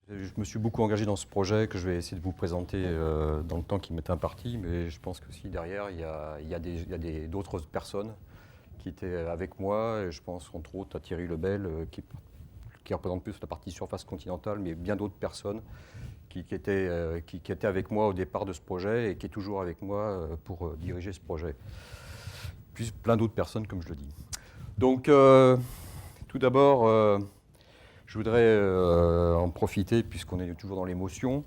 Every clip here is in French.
Je me suis beaucoup engagé dans ce projet que je vais essayer de vous présenter dans le temps qui m'est imparti, mais je pense que si derrière, il y a d'autres personnes qui étaient avec moi, et je pense entre autres à Thierry Lebel, qui représente plus la partie surface continentale, mais bien d'autres personnes qui étaient avec moi au départ de ce projet et qui est toujours avec moi pour diriger ce projet. Puis plein d'autres personnes, comme je le dis. Donc, tout d'abord, je voudrais en profiter, puisqu'on est toujours dans l'émotion,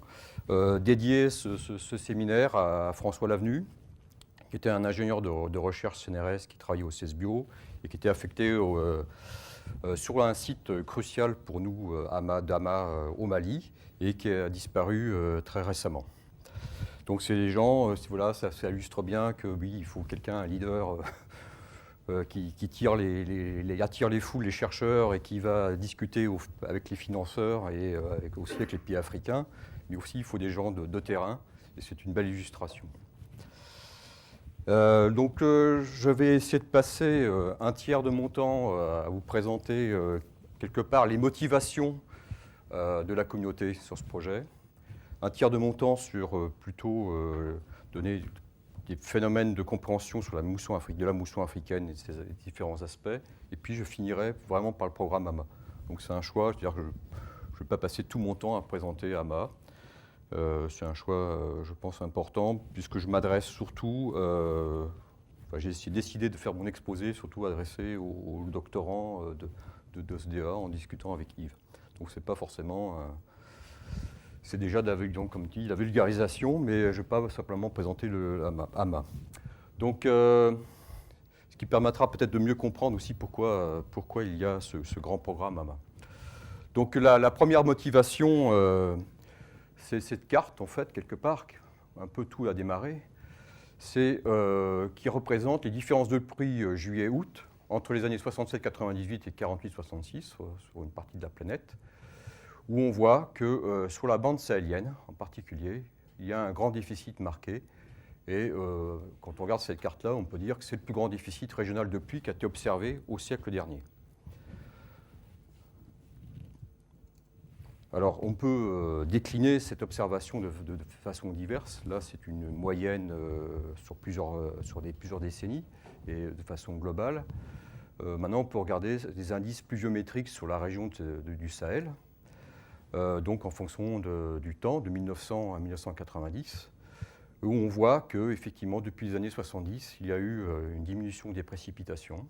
dédier ce séminaire à François Lavenu, qui était un ingénieur de recherche CNRS qui travaillait au CESBio et qui était affecté sur un site crucial pour nous, Dama, au Mali, et qui a disparu très récemment. Donc c'est des gens, voilà, ça illustre bien que oui, il faut quelqu'un, un leader qui attire les foules, les chercheurs, et qui va discuter avec les financeurs et aussi avec les pays africains. Mais aussi, il faut des gens de terrain, et c'est une belle illustration. Je vais essayer de passer un tiers de mon temps à vous présenter quelque part les motivations de la communauté sur ce projet. Un tiers de mon temps sur plutôt donner des phénomènes de compréhension sur de la mousson africaine et de ses différents aspects. Et puis je finirai vraiment par le programme AMA. Donc c'est un choix, c'est-à-dire que je ne vais pas passer tout mon temps à présenter AMA. C'est un choix, je pense, important, puisque je m'adresse surtout, j'ai décidé de faire mon exposé surtout adressé aux doctorants de SDA en discutant avec Yves. Donc c'est pas forcément... c'est déjà, donc, comme dit, la vulgarisation, mais je ne vais pas simplement présenter le AMA. Donc, ce qui permettra peut-être de mieux comprendre aussi pourquoi il y a ce grand programme AMA. Donc, la première motivation, c'est cette carte, en fait, quelque part, un peu tout a démarré, qui représente les différences de prix juillet-août entre les années 67-98 et 48-66 sur une partie de la planète, où on voit que sur la bande sahélienne en particulier, il y a un grand déficit marqué. Et quand on regarde cette carte-là, on peut dire que c'est le plus grand déficit régional de pluie qui a été observé au siècle dernier. Alors, on peut décliner cette observation de façon diverse. Là, c'est une moyenne sur plusieurs décennies et de façon globale. Maintenant, on peut regarder des indices pluviométriques sur la région du Sahel. Donc en fonction du temps, de 1900 à 1990, où on voit qu'effectivement, depuis les années 70, il y a eu une diminution des précipitations.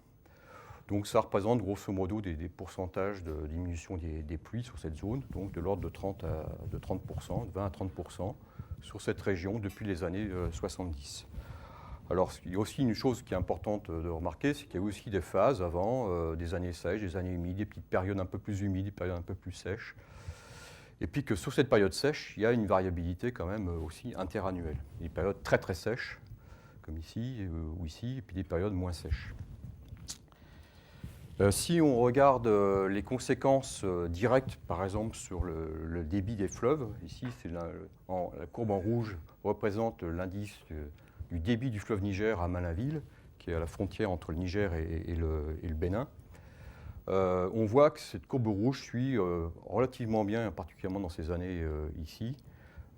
Donc ça représente grosso modo des pourcentages de diminution des pluies sur cette zone, donc de l'ordre de 30%, de 20 à 30% sur cette région depuis les années 70. Alors il y a aussi une chose qui est importante de remarquer, c'est qu'il y a aussi des phases avant, des années sèches, des années humides, des petites périodes un peu plus humides, des périodes un peu plus sèches. Et puis que sur cette période sèche, il y a une variabilité quand même aussi interannuelle. Des périodes très très sèches, comme ici ou ici, et puis des périodes moins sèches. Si on regarde les conséquences directes, par exemple, sur le débit des fleuves, ici, la courbe en rouge représente l'indice du débit du fleuve Niger à Malinville, qui est à la frontière entre le Niger et le Bénin. On voit que cette courbe rouge suit relativement bien, particulièrement dans ces années ici,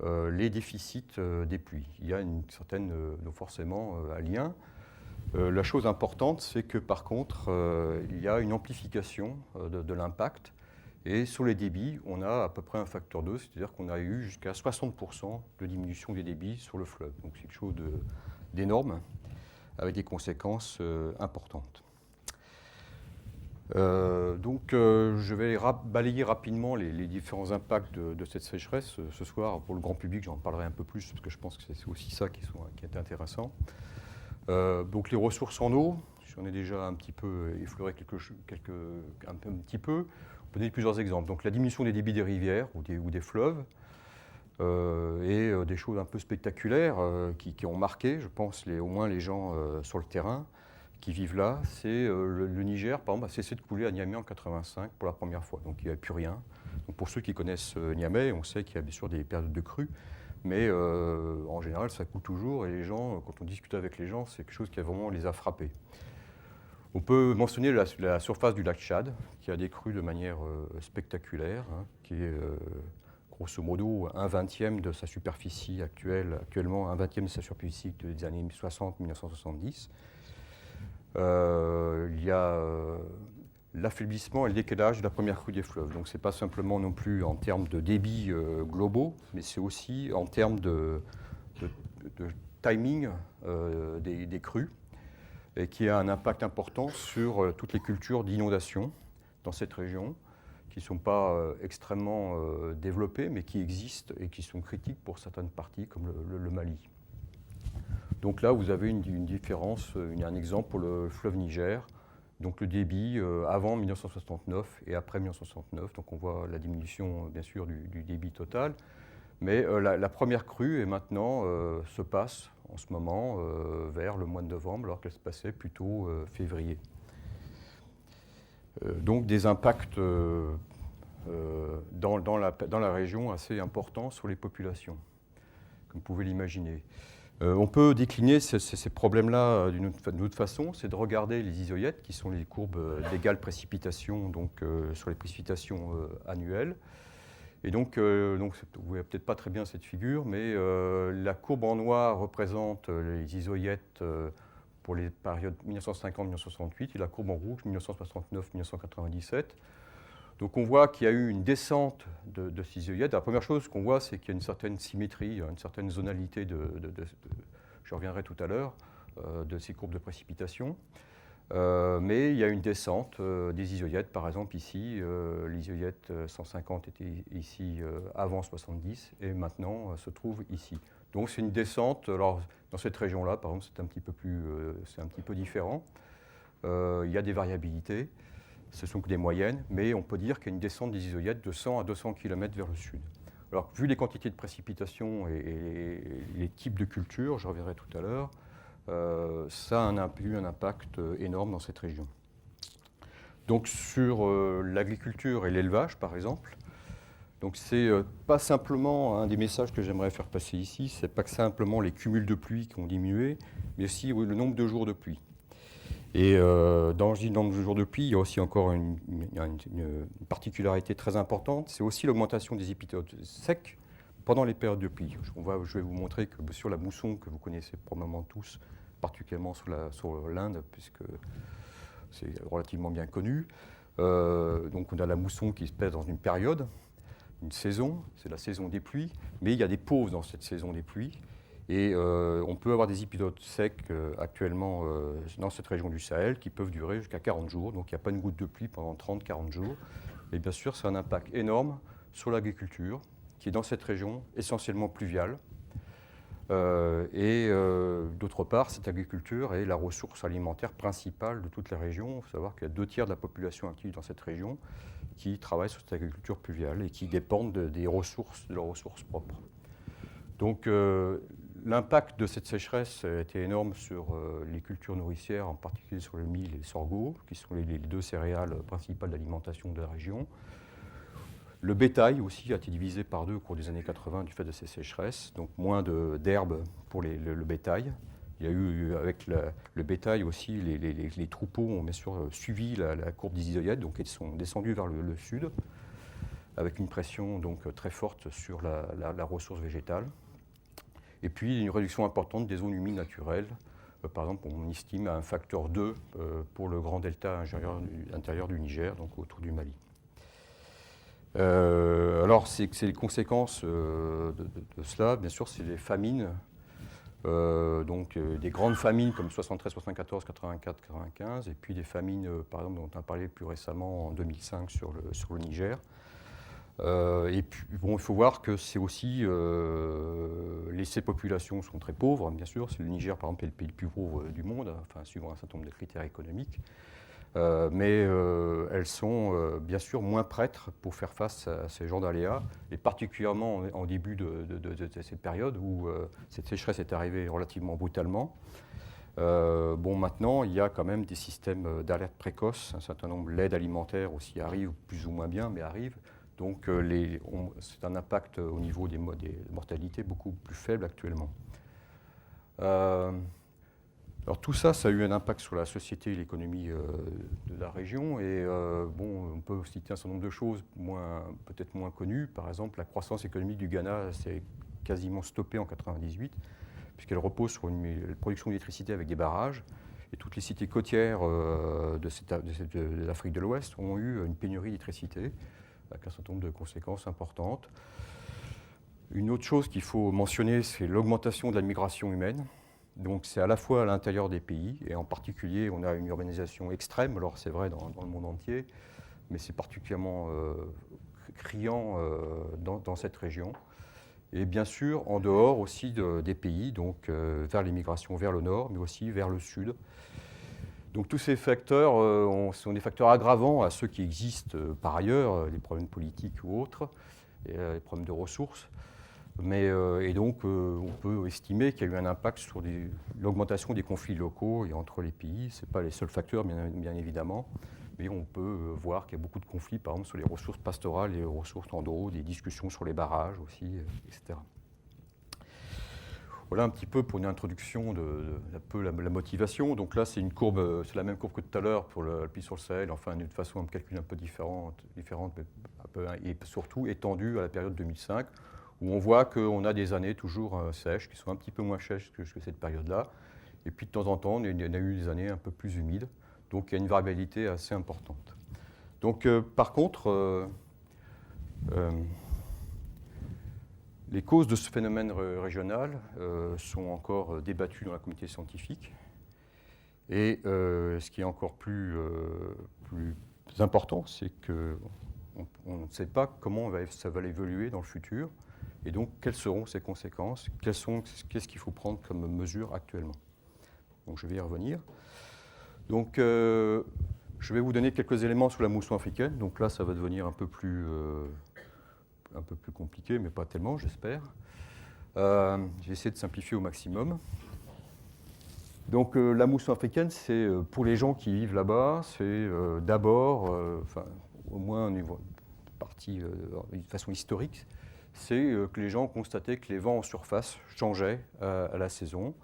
les déficits des pluies. Il y a une certaine, forcément, un lien. La chose importante, c'est que par contre, il y a une amplification de l'impact. Et sur les débits, on a à peu près un facteur 2, c'est-à-dire qu'on a eu jusqu'à 60% de diminution des débits sur le fleuve. Donc c'est quelque chose d'énorme, avec des conséquences importantes. Je vais balayer rapidement les différents impacts de cette sécheresse. Ce soir, pour le grand public, j'en parlerai un peu plus, parce que je pense que c'est aussi ça qui est intéressant. Donc les ressources en eau, j'en ai déjà un petit peu effleuré un petit peu. On peut donner plusieurs exemples. Donc la diminution des débits des rivières ou des fleuves, et des choses un peu spectaculaires qui ont marqué, je pense, au moins les gens sur le terrain qui vivent là. C'est le Niger, par exemple, a cessé de couler à Niamey en 1985 pour la première fois. Donc il n'y a plus rien. Donc, pour ceux qui connaissent Niamey, on sait qu'il y a bien sûr des périodes de crue. Mais en général, ça coule toujours, et les gens, quand on discute avec les gens, c'est quelque chose qui vraiment les a frappés. On peut mentionner la surface du lac Tchad, qui a décru de manière spectaculaire, qui est grosso modo, 1/20 de sa superficie actuellement 1/20 de sa superficie des années 60-1970. Il y a l'affaiblissement et le décalage de la première crue des fleuves. Donc ce n'est pas simplement non plus en termes de débits globaux, mais c'est aussi en termes de timing des crues, et qui a un impact important sur toutes les cultures d'inondation dans cette région, qui ne sont pas extrêmement développées, mais qui existent et qui sont critiques pour certaines parties, comme le Mali. Donc là, vous avez une différence, un exemple pour le fleuve Niger. Donc le débit avant 1969 et après 1969. Donc on voit la diminution, bien sûr, du débit total. Mais la première crue est maintenant, se passe en ce moment vers le mois de novembre, alors qu'elle se passait plutôt février. Donc des impacts dans la région assez importants sur les populations, comme vous pouvez l'imaginer. On peut décliner ces problèmes-là d'une autre façon, c'est de regarder les isoïètes, qui sont les courbes d'égale précipitation, donc sur les précipitations annuelles. Et donc vous ne voyez peut-être pas très bien cette figure, mais la courbe en noir représente les isoïètes pour les périodes 1950-1968 et la courbe en rouge 1969-1997. Donc on voit qu'il y a eu une descente de ces isoïètes. La première chose qu'on voit, c'est qu'il y a une certaine symétrie, une certaine zonalité, je reviendrai tout à l'heure, de ces courbes de précipitation. Mais il y a une descente des isoïètes. Par exemple, ici, l'isoïète 150 était ici avant 70 et maintenant se trouve ici. Donc c'est une descente. Alors, dans cette région-là, par exemple, c'est un petit peu différent. Il y a des variabilités. Ce sont que des moyennes, mais on peut dire qu'il y a une descente des isoïètes de 100 à 200 km vers le sud. Alors, vu les quantités de précipitations et les types de cultures, je reviendrai tout à l'heure, ça a eu un impact énorme dans cette région. Donc sur l'agriculture et l'élevage, par exemple, donc c'est pas simplement un des messages que j'aimerais faire passer ici, c'est pas que simplement les cumuls de pluie qui ont diminué, mais aussi le nombre de jours de pluie. Et dans le nombre de jours de pluie, il y a aussi encore une particularité très importante, c'est aussi l'augmentation des épisodes secs pendant les périodes de pluie. Je vais vous montrer que sur la mousson, que vous connaissez probablement tous, particulièrement sur l'Inde, puisque c'est relativement bien connu, donc on a la mousson qui se passe dans une période, une saison, c'est la saison des pluies, mais il y a des pauses dans cette saison des pluies. Et on peut avoir des épisodes secs actuellement dans cette région du Sahel qui peuvent durer jusqu'à 40 jours. Donc il n'y a pas une goutte de pluie pendant 30-40 jours. Et bien sûr, c'est un impact énorme sur l'agriculture, qui est dans cette région essentiellement pluviale. D'autre part, cette agriculture est la ressource alimentaire principale de toute la région. Il faut savoir qu'il y a 2 tiers de la population active dans cette région qui travaille sur cette agriculture pluviale et qui dépendent de leurs ressources propres. Donc l'impact de cette sécheresse a été énorme sur les cultures nourricières, en particulier sur le mil et le sorgho, qui sont les 2 céréales principales d'alimentation de la région. Le bétail aussi a été divisé par 2 au cours des années 80 du fait de ces sécheresses, donc moins d'herbe pour le bétail. Il y a eu, avec le bétail aussi, les troupeaux ont bien sûr suivi la courbe des isoïètes, donc ils sont descendus vers le sud, avec une pression donc très forte sur la ressource végétale. Et puis une réduction importante des zones humides naturelles. Par exemple, on estime à un facteur 2 pour le grand delta intérieur du Niger, donc autour du Mali. Alors, c'est les conséquences de cela. Bien sûr, c'est les famines, des grandes famines comme 73, 74, 84, 95, et puis des famines, par exemple, dont on a parlé plus récemment en 2005 sur le Niger. Et puis, bon, il faut voir que c'est aussi ces populations sont très pauvres, bien sûr. C'est le Niger, par exemple, est le pays le plus pauvre du monde, enfin, suivant un certain nombre de critères économiques. Mais elles sont bien sûr moins prêtes pour faire face à ces genres d'aléas, et particulièrement en début de cette période où cette sécheresse est arrivée relativement brutalement. Maintenant, il y a quand même des systèmes d'alerte précoce. Un certain nombre d'aide alimentaire aussi arrive, plus ou moins bien, mais arrive. Donc c'est un impact au niveau des mortalités beaucoup plus faible actuellement. Alors tout ça, ça a eu un impact sur la société et l'économie de la région. Et bon, on peut citer un certain nombre de choses peut-être moins connues. Par exemple, la croissance économique du Ghana s'est quasiment stoppée en 1998, puisqu'elle repose sur une production d'électricité avec des barrages. Et toutes les cités côtières de l'Afrique de l'Ouest ont eu une pénurie d'électricité, avec un certain nombre de conséquences importantes. Une autre chose qu'il faut mentionner, c'est l'augmentation de la migration humaine. Donc c'est à la fois à l'intérieur des pays, et en particulier on a une urbanisation extrême, alors c'est vrai dans le monde entier, mais c'est particulièrement criant dans cette région. Et bien sûr en dehors aussi des pays, donc vers les migrations vers le nord, mais aussi vers le sud. Donc tous ces facteurs sont des facteurs aggravants à ceux qui existent par ailleurs, les problèmes politiques ou autres, et, les problèmes de ressources. Et donc, on peut estimer qu'il y a eu un impact sur l'augmentation des conflits locaux et entre les pays. Ce n'est pas les seuls facteurs, bien évidemment, mais on peut voir qu'il y a beaucoup de conflits, par exemple, sur les ressources pastorales, les ressources en eau, des discussions sur les barrages aussi, etc. Voilà un petit peu pour une introduction de la motivation. Donc là, c'est une courbe, c'est la même courbe que tout à l'heure pour le pays sur le Sahel, enfin d'une façon de calcul un peu différente mais et surtout étendue à la période 2005. Où on voit qu'on a des années toujours sèches, qui sont un petit peu moins sèches que cette période-là. Et puis de temps en temps, il y en a eu des années un peu plus humides. Donc il y a une variabilité assez importante. Donc par contre, les causes de ce phénomène régional sont encore débattues dans la communauté scientifique. Et ce qui est encore plus important, c'est qu'on ne sait pas comment ça va évoluer dans le futur. Et donc, quelles seront ses conséquences? Qu'est-ce qu'il faut prendre comme mesure actuellement? Donc, je vais y revenir. Donc, je vais vous donner quelques éléments sur la mousson africaine. Donc là, ça va devenir un peu plus compliqué, mais pas tellement, j'espère. J'ai essayé de simplifier au maximum. Donc, la mousson africaine, c'est pour les gens qui vivent là-bas, c'est d'abord, au moins de façon historique, c'est que les gens ont constaté que les vents en surface changeaient à la saison.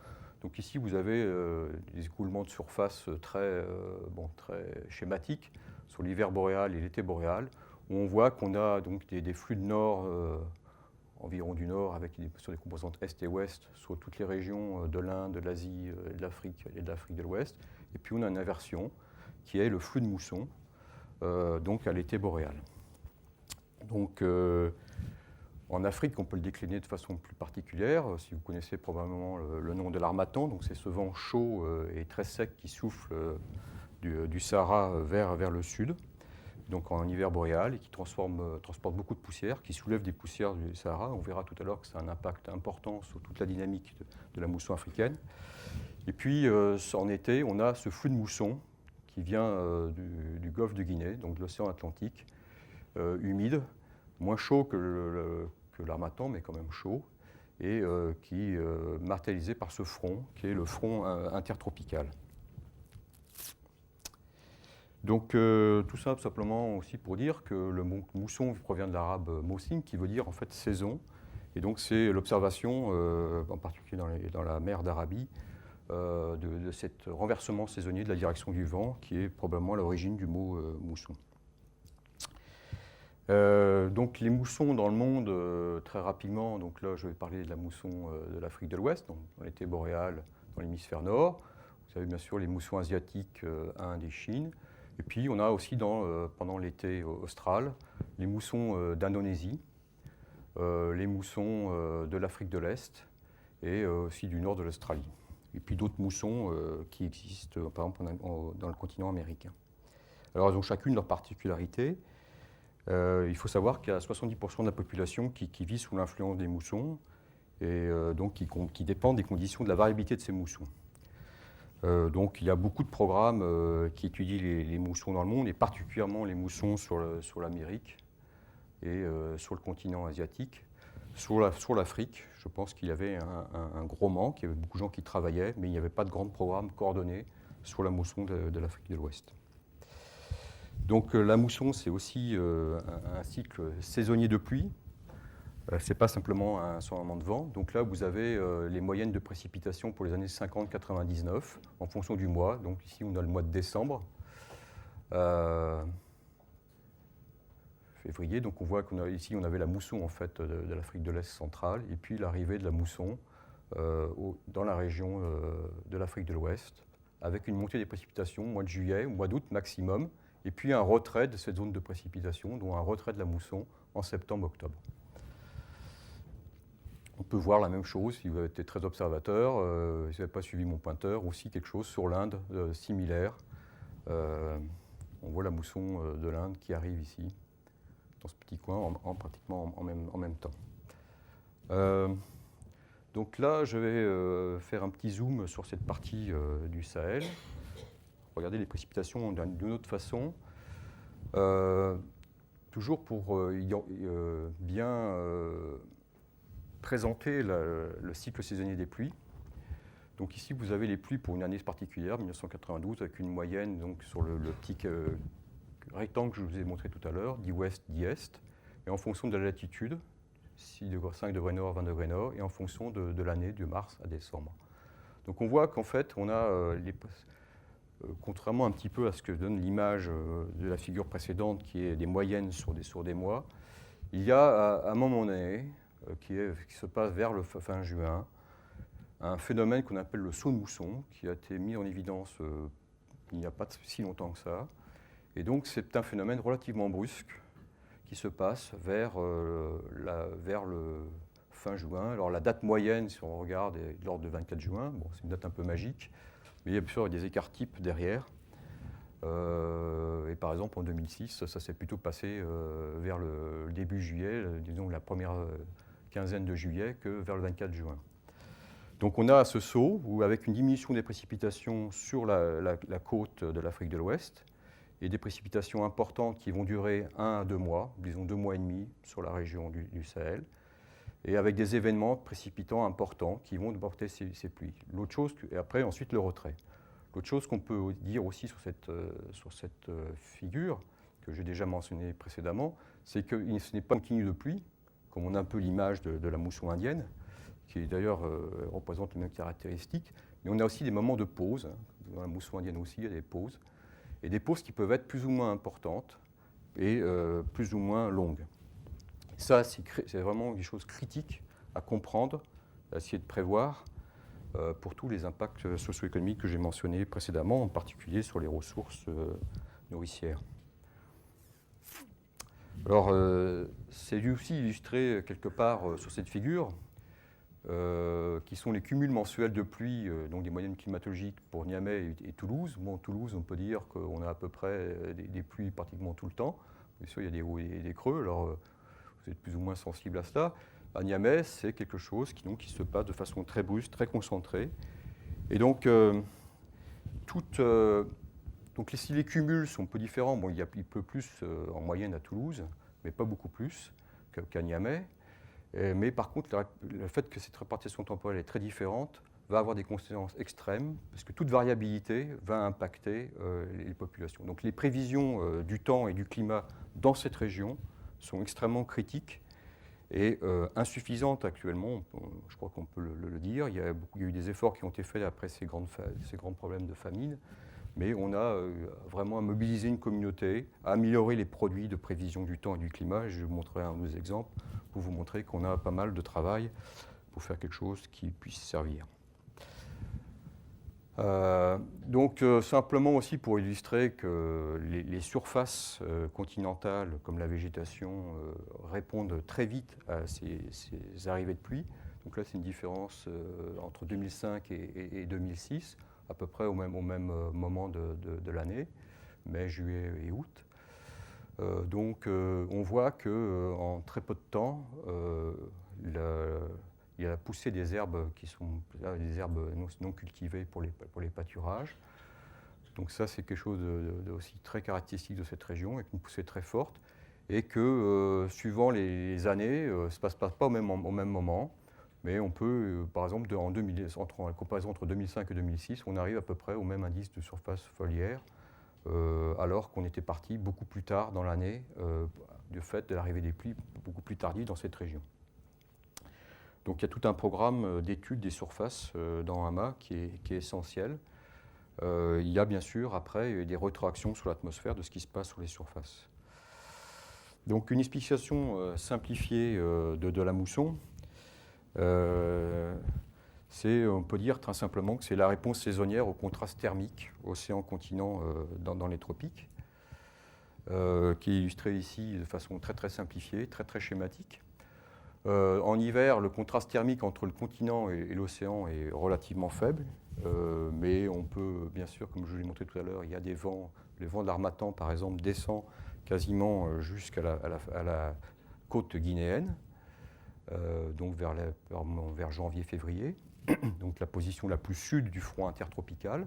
Donc ici, vous avez des écoulements de surface très schématiques sur l'hiver boréal et l'été boréal, où on voit qu'on a donc des flux de nord, environ du nord, sur des composantes est et ouest, sur toutes les régions de l'Inde, de l'Asie, de l'Afrique et de l'Afrique de l'Ouest. Et puis on a une inversion, qui est le flux de mousson, donc à l'été boréal. Donc, en Afrique, on peut le décliner de façon plus particulière. Si vous connaissez probablement le nom de l'harmattan, donc c'est ce vent chaud et très sec qui souffle du Sahara vers le sud, donc en hiver boréal, et qui transporte beaucoup de poussière, qui soulève des poussières du Sahara. On verra tout à l'heure que ça a un impact important sur toute la dynamique de la mousson africaine. Et puis en été, on a ce flux de mousson qui vient du golfe de Guinée, donc de l'océan Atlantique, humide, moins chaud que l'harmattan, mais quand même chaud, et qui est martellisé par ce front, qui est le front intertropical. Donc tout ça simplement aussi pour dire que le mot mousson provient de l'arabe mousim, qui veut dire en fait saison, et donc c'est l'observation, en particulier dans la mer d'Arabie, de cet renversement saisonnier de la direction du vent, qui est probablement à l'origine du mot mousson. Donc les moussons dans le monde, très rapidement, donc là je vais parler de la mousson de l'Afrique de l'Ouest, dans l'été boréal dans l'hémisphère nord. Vous avez bien sûr les moussons asiatiques, Inde et Chine. Et puis on a aussi pendant l'été austral les moussons d'Indonésie, les moussons de l'Afrique de l'Est et aussi du nord de l'Australie. Et puis d'autres moussons qui existent par exemple dans le continent américain. Alors elles ont chacune leur particularité. Il faut savoir qu'il y a 70% de la population qui vit sous l'influence des moussons et donc qui dépend des conditions de la variabilité de ces moussons. Donc il y a beaucoup de programmes qui étudient les moussons dans le monde et particulièrement les moussons sur l'Amérique et sur le continent asiatique. Sur l'Afrique, je pense qu'il y avait un gros manque, il y avait beaucoup de gens qui travaillaient, mais il n'y avait pas de grands programmes coordonnés sur la mousson de l'Afrique de l'Ouest. Donc la mousson, c'est aussi un cycle saisonnier de pluie. Ce n'est pas simplement un surlement de vent. Donc là, vous avez les moyennes de précipitations pour les années 50-99 en fonction du mois. Donc ici, on a le mois de décembre. Février, donc on voit qu'ici, on avait la mousson en fait, de l'Afrique de l'Est centrale et puis l'arrivée de la mousson dans la région de l'Afrique de l'Ouest avec une montée des précipitations au mois de juillet, au mois d'août maximum, et puis un retrait de cette zone de précipitation, dont un retrait de la mousson en septembre-octobre. On peut voir la même chose si vous avez été très observateur, si vous n'avez pas suivi mon pointeur, aussi quelque chose sur l'Inde similaire. On voit la mousson de l'Inde qui arrive ici, dans ce petit coin, pratiquement en même temps. Donc là, je vais faire un petit zoom sur cette partie du Sahel. Regardez les précipitations d'une autre façon. Toujours pour bien présenter le cycle saisonnier des pluies. Donc ici, vous avez les pluies pour une année particulière, 1992, avec une moyenne donc, sur le petit rectangle que je vous ai montré tout à l'heure, dit ouest, dit est, et en fonction de la latitude, 5 degrés nord, 20 degrés nord, et en fonction de l'année, de mars à décembre. Donc on voit qu'en fait, on a, contrairement un petit peu à ce que donne l'image de la figure précédente, qui est des moyennes sur des mois, il y a à un moment donné, qui se passe vers le fin juin, un phénomène qu'on appelle le saut de mousson, qui a été mis en évidence il n'y a pas si longtemps que ça. Et donc c'est un phénomène relativement brusque qui se passe vers le fin juin. Alors la date moyenne, si on regarde, est de l'ordre de 24 juin. Bon, c'est une date un peu magique, mais il y a bien sûr des écarts types derrière. Et par exemple, en 2006, ça s'est plutôt passé vers le début juillet, disons la première quinzaine de juillet, que vers le 24 juin. Donc on a ce saut où, avec une diminution des précipitations sur la côte de l'Afrique de l'Ouest, et des précipitations importantes qui vont durer 1 à 2 mois, disons 2 mois et demi sur la région du Sahel, et avec des événements précipitants importants qui vont porter ces pluies. L'autre chose, et après ensuite le retrait. L'autre chose qu'on peut dire aussi sur cette figure, que j'ai déjà mentionné précédemment, c'est que ce n'est pas continu de pluie, comme on a un peu l'image de la mousson indienne, qui d'ailleurs représente les mêmes caractéristiques, mais on a aussi des moments de pause. Dans la mousson indienne aussi, il y a des pauses, et des pauses qui peuvent être plus ou moins importantes et plus ou moins longues. Ça, c'est vraiment des choses critiques à comprendre, à essayer de prévoir pour tous les impacts socio-économiques que j'ai mentionnés précédemment, en particulier sur les ressources nourricières. Alors, c'est aussi illustré quelque part sur cette figure, qui sont les cumuls mensuels de pluie, donc des moyennes climatologiques pour Niamey et Toulouse. Bon, Toulouse, on peut dire qu'on a à peu près des pluies pratiquement tout le temps. Bien sûr, il y a des hauts et des creux, alors vous êtes plus ou moins sensible à cela. À Niamey, c'est quelque chose qui se passe de façon très brusque, très concentrée. Et donc, si les cumuls sont un peu différents, bon, il pleut plus en moyenne à Toulouse, mais pas beaucoup plus qu'à Niamey. Mais par contre, le fait que cette répartition temporelle est très différente va avoir des conséquences extrêmes, parce que toute variabilité va impacter les populations. Donc les prévisions du temps et du climat dans cette région sont extrêmement critiques et insuffisantes actuellement, je crois qu'on peut le dire. Il y a eu des efforts qui ont été faits après ces grands problèmes de famine, mais on a vraiment à mobiliser une communauté, à améliorer les produits de prévision du temps et du climat. Je vais vous montrer un ou deux exemples pour vous montrer qu'on a pas mal de travail pour faire quelque chose qui puisse servir. Simplement aussi pour illustrer que les surfaces continentales, comme la végétation, répondent très vite à ces arrivées de pluie. Donc là, c'est une différence entre 2005 et 2006, à peu près au même moment de l'année, mai, juillet et août. On voit qu'en très peu de temps, il y a la poussée des herbes qui sont des herbes non cultivées pour les pâturages. Donc ça, c'est quelque chose de aussi très caractéristique de cette région, avec une poussée très forte, et que suivant les années, ça ne se passe pas au même moment, mais on peut, par exemple, en la comparaison entre 2005 et 2006, on arrive à peu près au même indice de surface foliaire, alors qu'on était parti beaucoup plus tard dans l'année, du fait de l'arrivée des pluies beaucoup plus tardives dans cette région. Donc il y a tout un programme d'études des surfaces dans AMA qui est essentiel. Il y a bien sûr après des rétroactions sur l'atmosphère de ce qui se passe sur les surfaces. Donc une explication simplifiée de la mousson, on peut dire très simplement que c'est la réponse saisonnière au contraste thermique océan-continent dans les tropiques, qui est illustré ici de façon très très simplifiée, très très schématique. En hiver, le contraste thermique entre le continent et l'océan est relativement faible, mais on peut, bien sûr, comme je l'ai montré tout à l'heure, il y a des vents, le vent de l'Harmattan, par exemple, descend quasiment jusqu'à la côte guinéenne, donc vers janvier-février, donc la position la plus sud du front intertropical.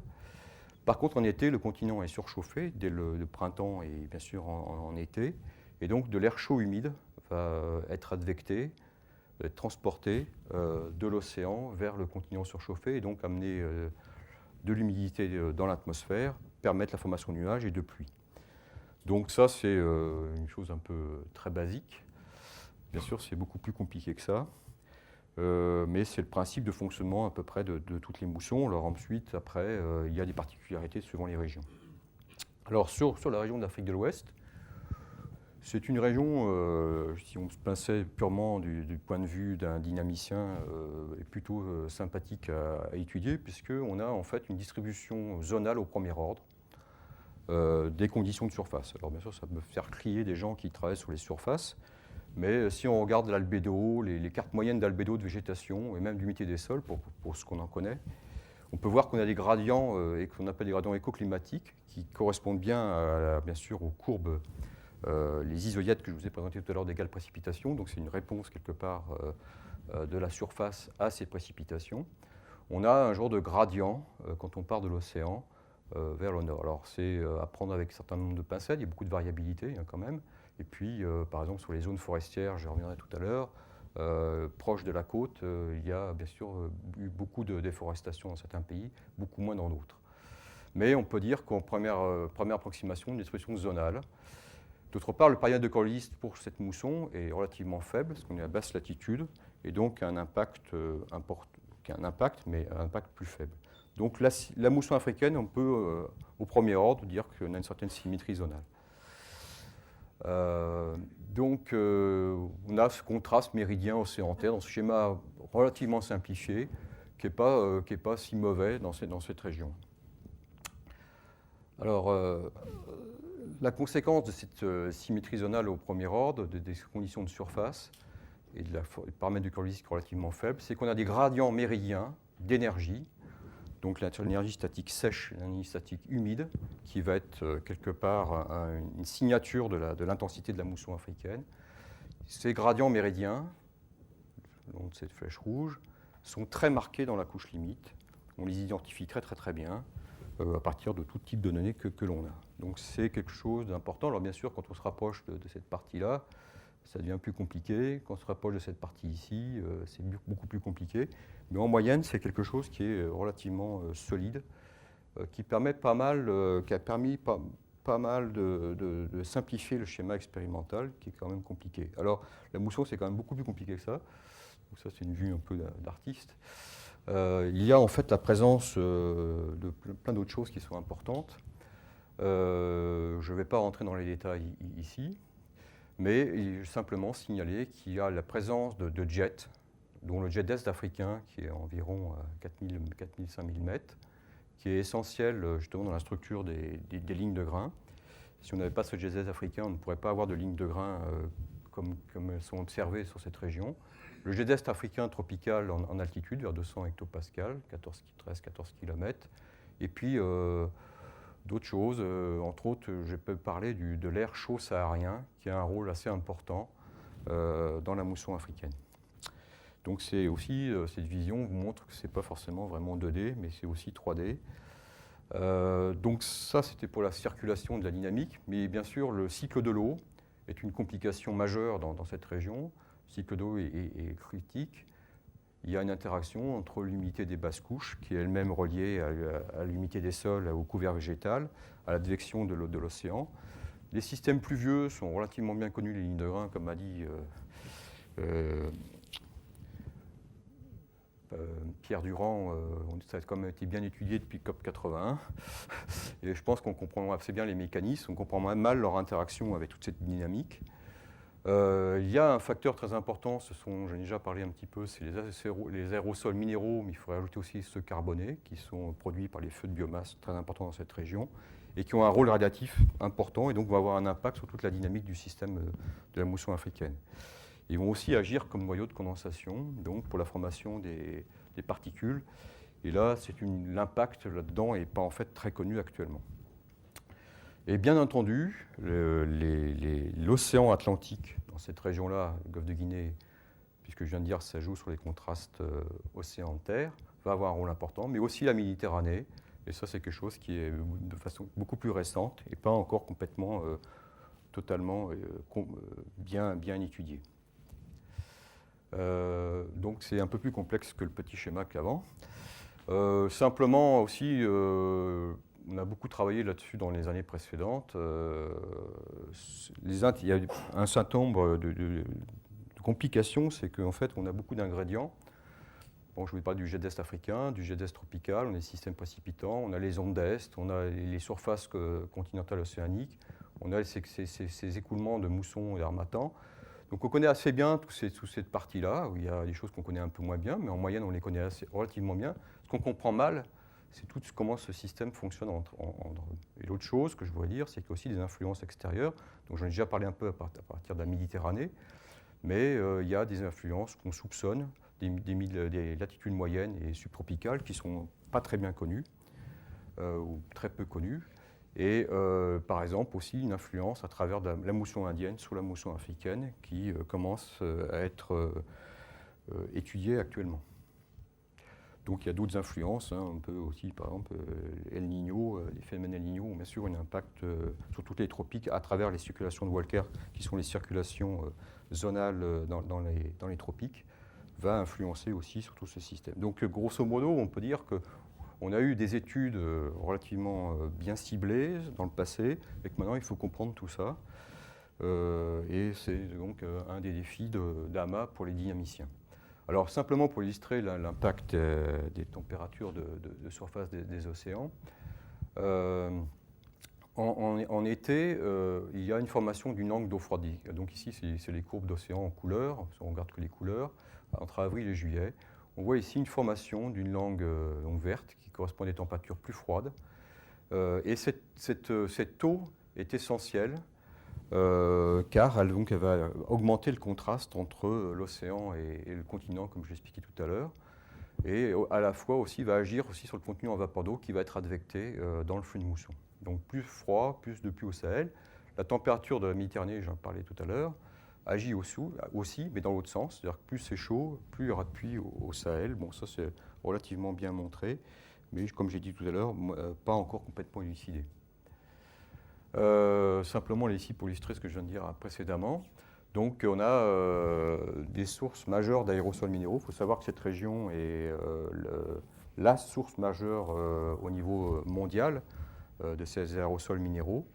Par contre, en été, le continent est surchauffé dès le printemps et bien sûr en été, et donc de l'air chaud humide va être advecté, transporté de l'océan vers le continent surchauffé et donc amener de l'humidité dans l'atmosphère, permettre la formation de nuages et de pluie. Donc ça, c'est une chose un peu très basique. Bien sûr, c'est beaucoup plus compliqué que ça, mais c'est le principe de fonctionnement à peu près de toutes les moussons. Alors ensuite, après, il y a des particularités suivant les régions. Alors sur la région d'Afrique de l'Ouest, c'est une région, si on se plaçait purement du point de vue d'un dynamicien, est plutôt sympathique à étudier, puisqu'on a en fait une distribution zonale au premier ordre des conditions de surface. Alors bien sûr, ça peut faire crier des gens qui travaillent sur les surfaces, mais si on regarde l'albédo, les cartes moyennes d'albédo de végétation, et même d'humidité des sols, pour ce qu'on en connaît, on peut voir qu'on a des gradients, qu'on appelle des gradients écoclimatiques, qui correspondent bien, bien sûr, aux courbes, les isodiètes que je vous ai présentées tout à l'heure d'égale précipitation. Donc c'est une réponse quelque part de la surface à ces précipitations. On a un genre de gradient quand on part de l'océan vers le nord. Alors c'est à prendre avec un certain nombre de pincettes, il y a beaucoup de variabilité quand même. Et puis, par exemple, sur les zones forestières, je reviendrai tout à l'heure, proche de la côte, il y a bien sûr eu beaucoup de déforestation dans certains pays, beaucoup moins dans d'autres. Mais on peut dire qu'en première approximation, une expression zonale. D'autre part, le périmètre de coraliste pour cette mousson est relativement faible, parce qu'on est à basse latitude, et donc un impact mais un impact plus faible. Donc la mousson africaine, on peut, au premier ordre, dire qu'on a une certaine symétrie zonale. Donc on a ce contraste méridien-océan-terre dans ce schéma relativement simplifié, qui n'est pas si mauvais dans cette région. Alors, la conséquence de cette symétrie zonale au premier ordre, des conditions de surface et de paramètres du coraliste relativement faibles, c'est qu'on a des gradients méridiens d'énergie, donc l'énergie statique sèche et l'énergie statique humide, qui va être quelque part une signature de l'intensité de la mousson africaine. Ces gradients méridiens, le long de cette flèche rouge, sont très marqués dans la couche limite. On les identifie très très très bien à partir de tout type de données que l'on a. Donc c'est quelque chose d'important. Alors bien sûr, quand on se rapproche de cette partie-là, ça devient plus compliqué. Quand on se rapproche de cette partie ici, c'est beaucoup plus compliqué. Mais en moyenne, c'est quelque chose qui est relativement solide, qui a permis pas mal de simplifier le schéma expérimental, qui est quand même compliqué. Alors, la mousson, c'est quand même beaucoup plus compliqué que ça. Donc ça, c'est une vue un peu d'artiste. Il y a en fait la présence de plein d'autres choses qui sont importantes. Je ne vais pas rentrer dans les détails ici, mais simplement signaler qu'il y a la présence de jets, dont le jet d'Est africain, qui est à environ 4000-5000 mètres, qui est essentiel justement dans la structure des lignes de grains. Si on n'avait pas ce jet d'Est africain, on ne pourrait pas avoir de lignes de grains comme elles sont observées sur cette région. Le jet d'Est africain tropical en altitude, vers 200 hectopascales, 13-14 km. Et puis d'autres choses, entre autres, je peux parler de l'air chaud saharien, qui a un rôle assez important dans la mousson africaine. Donc c'est aussi, cette vision vous montre que ce n'est pas forcément vraiment 2D, mais c'est aussi 3D. Donc ça, c'était pour la circulation de la dynamique, mais bien sûr, le cycle de l'eau est une complication majeure dans cette région. Le cycle d'eau est critique. Il y a une interaction entre l'humidité des basses couches, qui est elle-même reliée à l'humidité des sols, au couvert végétal, à l'advection de l'océan. Les systèmes pluvieux sont relativement bien connus, les lignes de grains, comme a dit Pierre Durand, ça a quand même été bien étudié depuis COP81. Et je pense qu'on comprend assez bien les mécanismes, on comprend mal leur interaction avec toute cette dynamique. Il y a un facteur très important, j'en ai déjà parlé un petit peu, c'est les aérosols minéraux, mais il faudrait ajouter aussi ceux carbonés, qui sont produits par les feux de biomasse, très importants dans cette région, et qui ont un rôle radiatif important, et donc vont avoir un impact sur toute la dynamique du système de la mousson africaine. Ils vont aussi agir comme noyau de condensation, donc pour la formation des particules, et là, l'impact là-dedans n'est pas en fait très connu actuellement. Et bien entendu, l'océan Atlantique, dans cette région-là, le golfe de Guinée, puisque je viens de dire ça joue sur les contrastes océan-terre, va avoir un rôle important, mais aussi la Méditerranée. Et ça, c'est quelque chose qui est de façon beaucoup plus récente et pas encore complètement, totalement bien étudié. Donc c'est un peu plus complexe que le petit schéma qu'avant. Simplement aussi, on a beaucoup travaillé là-dessus dans les années précédentes. Il y a un certain nombre de complications, c'est qu'en fait, on a beaucoup d'ingrédients. Bon, je vous parle du jet d'est africain, du jet d'est tropical, on a les systèmes précipitants, on a les ondes d'est, on a les surfaces continentales océaniques, on a ces écoulements de moussons et d'harmattan. Donc on connaît assez bien toute cette partie-là, où il y a des choses qu'on connaît un peu moins bien, mais en moyenne on les connaît relativement bien. Ce qu'on comprend mal, c'est comment ce système fonctionne entre eux. Et l'autre chose que je voudrais dire, c'est qu'il y a aussi des influences extérieures. Donc j'en ai déjà parlé un peu à partir de la Méditerranée, mais il y a des influences qu'on soupçonne, des latitudes moyennes et subtropicales qui ne sont pas très bien connues, ou très peu connues. Et par exemple aussi une influence à travers la mousson indienne sur la mousson africaine qui commence à être étudiée actuellement. Donc il y a d'autres influences, on peut aussi par exemple El Niño, les phénomènes El Niño ont bien sûr un impact sur toutes les tropiques à travers les circulations de Walker qui sont les circulations zonales dans les tropiques, va influencer aussi sur tout ce système. Donc grosso modo on peut dire que on a eu des études relativement bien ciblées dans le passé, et que maintenant il faut comprendre tout ça. Et c'est donc un des défis d'AMA pour les dynamiciens. Alors simplement pour illustrer l'impact des températures de surface des océans, en été, il y a une formation d'une langue d'eau refroidie. Donc ici, c'est les courbes d'océan en couleurs, on ne regarde que les couleurs, entre avril et juillet. On voit ici une formation d'une langue verte qui correspond à des températures plus froides. Et cette eau est essentielle car elle va augmenter le contraste entre l'océan et le continent, comme je l'expliquais tout à l'heure. Et à la fois aussi va agir aussi sur le contenu en vapeur d'eau qui va être advecté dans le flux de mousson. Donc plus froid, plus de pluie au Sahel. La température de la Méditerranée, j'en parlais tout à l'heure, agit aussi, mais dans l'autre sens. C'est-à-dire que plus c'est chaud, plus il y aura de pluie au Sahel. Bon, ça c'est relativement bien montré, mais comme j'ai dit tout à l'heure, pas encore complètement élucidé. Simplement ici pour illustrer ce que je viens de dire précédemment. Donc on a des sources majeures d'aérosols minéraux. Il faut savoir que cette région est la source majeure au niveau mondial de ces aérosols minéraux.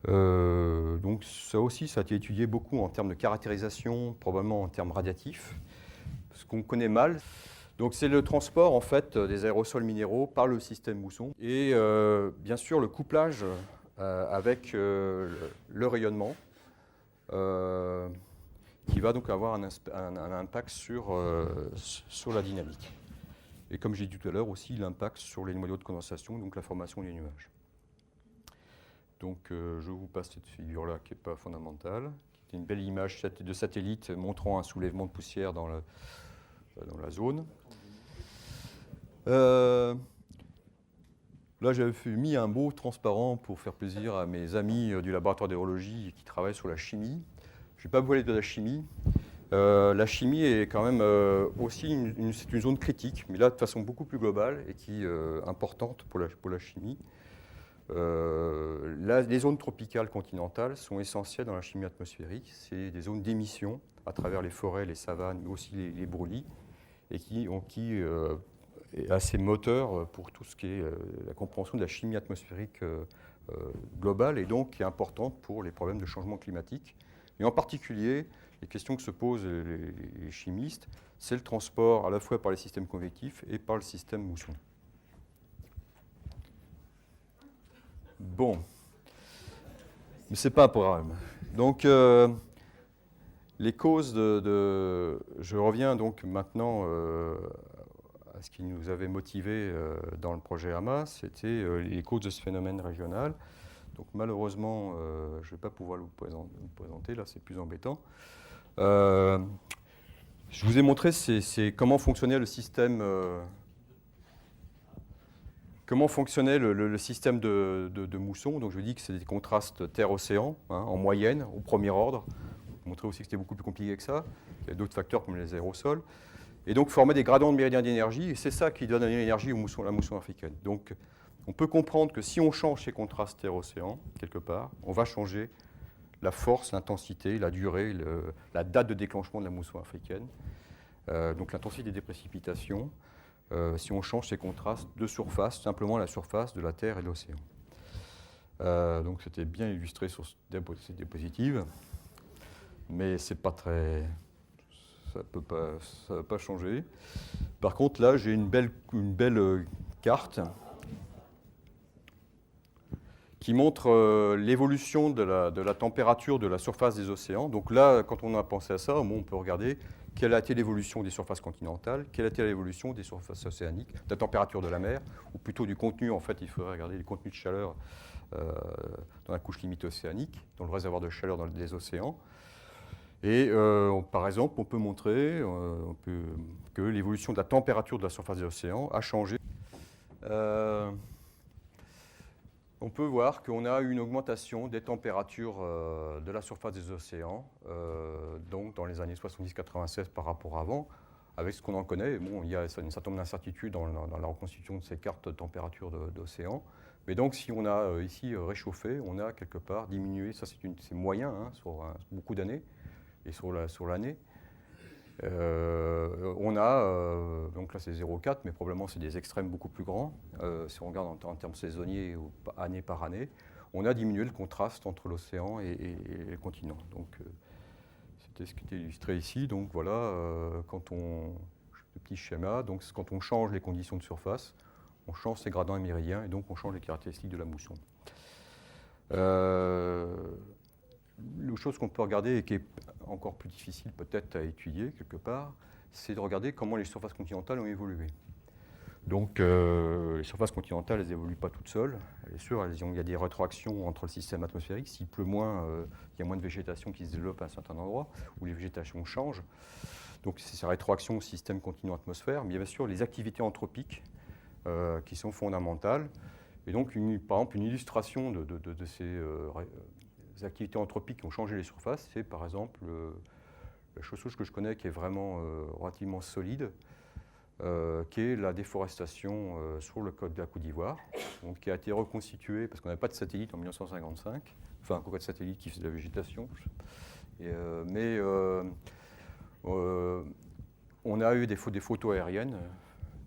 Donc ça aussi, ça a été étudié beaucoup en termes de caractérisation, probablement en termes radiatifs. Ce qu'on connaît mal, donc c'est le transport en fait des aérosols minéraux par le système mousson et bien sûr le couplage avec le rayonnement qui va donc avoir un impact sur la dynamique. Et comme j'ai dit tout à l'heure aussi l'impact sur les noyaux de condensation, donc la formation des nuages. Donc je vous passe cette figure-là qui n'est pas fondamentale, qui est une belle image de satellite montrant un soulèvement de poussière dans la zone. Là, j'avais mis un beau transparent pour faire plaisir à mes amis du laboratoire d'aérologie qui travaillent sur la chimie. Je ne vais pas vous parler de la chimie. La chimie est quand même aussi c'est une zone critique, mais là de façon beaucoup plus globale et qui est importante pour la chimie. Les zones tropicales continentales sont essentielles dans la chimie atmosphérique. C'est des zones d'émission à travers les forêts, les savanes, mais aussi les brûlis, et qui est assez moteur pour tout ce qui est la compréhension de la chimie atmosphérique globale, et donc qui est importante pour les problèmes de changement climatique, Et en particulier, les questions que se posent les chimistes, c'est le transport à la fois par les systèmes convectifs et par le système mousson. Bon, mais ce n'est pas un programme. Donc, les causes je reviens donc maintenant à ce qui nous avait motivé dans le projet AMA, c'était les causes de ce phénomène régional. Donc malheureusement, je ne vais pas pouvoir vous présenter, là c'est plus embêtant. Je vous ai montré comment fonctionnait le système, le système de mousson. Donc je vous dis que c'est des contrastes terre-océan, hein, en moyenne, au premier ordre. Je vous ai montré aussi que c'était beaucoup plus compliqué que ça. Il y a d'autres facteurs comme les aérosols. Et donc former des gradients de méridien d'énergie, et c'est ça qui donne l'énergie à la mousson africaine. Donc on peut comprendre que si on change ces contrastes terre-océan, quelque part, on va changer la force, l'intensité, la durée, la date de déclenchement de la mousson africaine, donc l'intensité des précipitations, si on change ces contrastes de surface, simplement la surface de la Terre et de l'océan. Donc c'était bien illustré sur ces diapositives, mais c'est pas très... ça ne va pas changer. Par contre, là, j'ai une belle carte qui montre l'évolution de la température de la surface des océans. Donc là, quand on a pensé à ça, on peut regarder quelle a été l'évolution des surfaces continentales, quelle a été l'évolution des surfaces océaniques, de la température de la mer, ou plutôt du contenu. En fait, il faudrait regarder le contenu de chaleur dans la couche limite océanique, dans le réservoir de chaleur des océans. Et par exemple, on peut montrer que l'évolution de la température de la surface des océans a changé. On peut voir qu'on a une augmentation des températures de la surface des océans, donc dans les années 70-96 par rapport à avant, avec ce qu'on en connaît. Bon, il y a un certain nombre d'incertitudes dans la reconstitution de ces cartes de température d'océan. Mais donc, si on a ici réchauffé, on a quelque part diminué, ça c'est moyen hein, sur beaucoup d'années, et sur l'année. On a, donc là c'est 0,4, mais probablement c'est des extrêmes beaucoup plus grands. Si on regarde en termes saisonniers ou année par année, on a diminué le contraste entre l'océan et les continents. Donc c'était ce qui était illustré ici. Donc voilà, le petit schéma, donc quand on change les conditions de surface, on change ses gradients méridiens et donc on change les caractéristiques de la mousson. Une chose qu'on peut regarder et qui est encore plus difficile peut-être à étudier quelque part, c'est de regarder comment les surfaces continentales ont évolué. Donc les surfaces continentales, elles n'évoluent pas toutes seules. Bien sûr, il y a des rétroactions entre le système atmosphérique. S'il pleut moins, il y a moins de végétation qui se développe à un certain endroit, où les végétations changent. Donc c'est ces rétroactions au système continent-atmosphère. Mais il y a bien sûr les activités anthropiques qui sont fondamentales. Et donc, par exemple, une illustration de ces activités anthropiques qui ont changé les surfaces, c'est par exemple la chose que je connais qui est vraiment relativement solide, qui est la déforestation sur le côte de la Côte d'Ivoire, qui a été reconstituée parce qu'on n'avait pas de satellite en 1955, enfin un de satellite qui faisait de la végétation. Mais on a eu des photos aériennes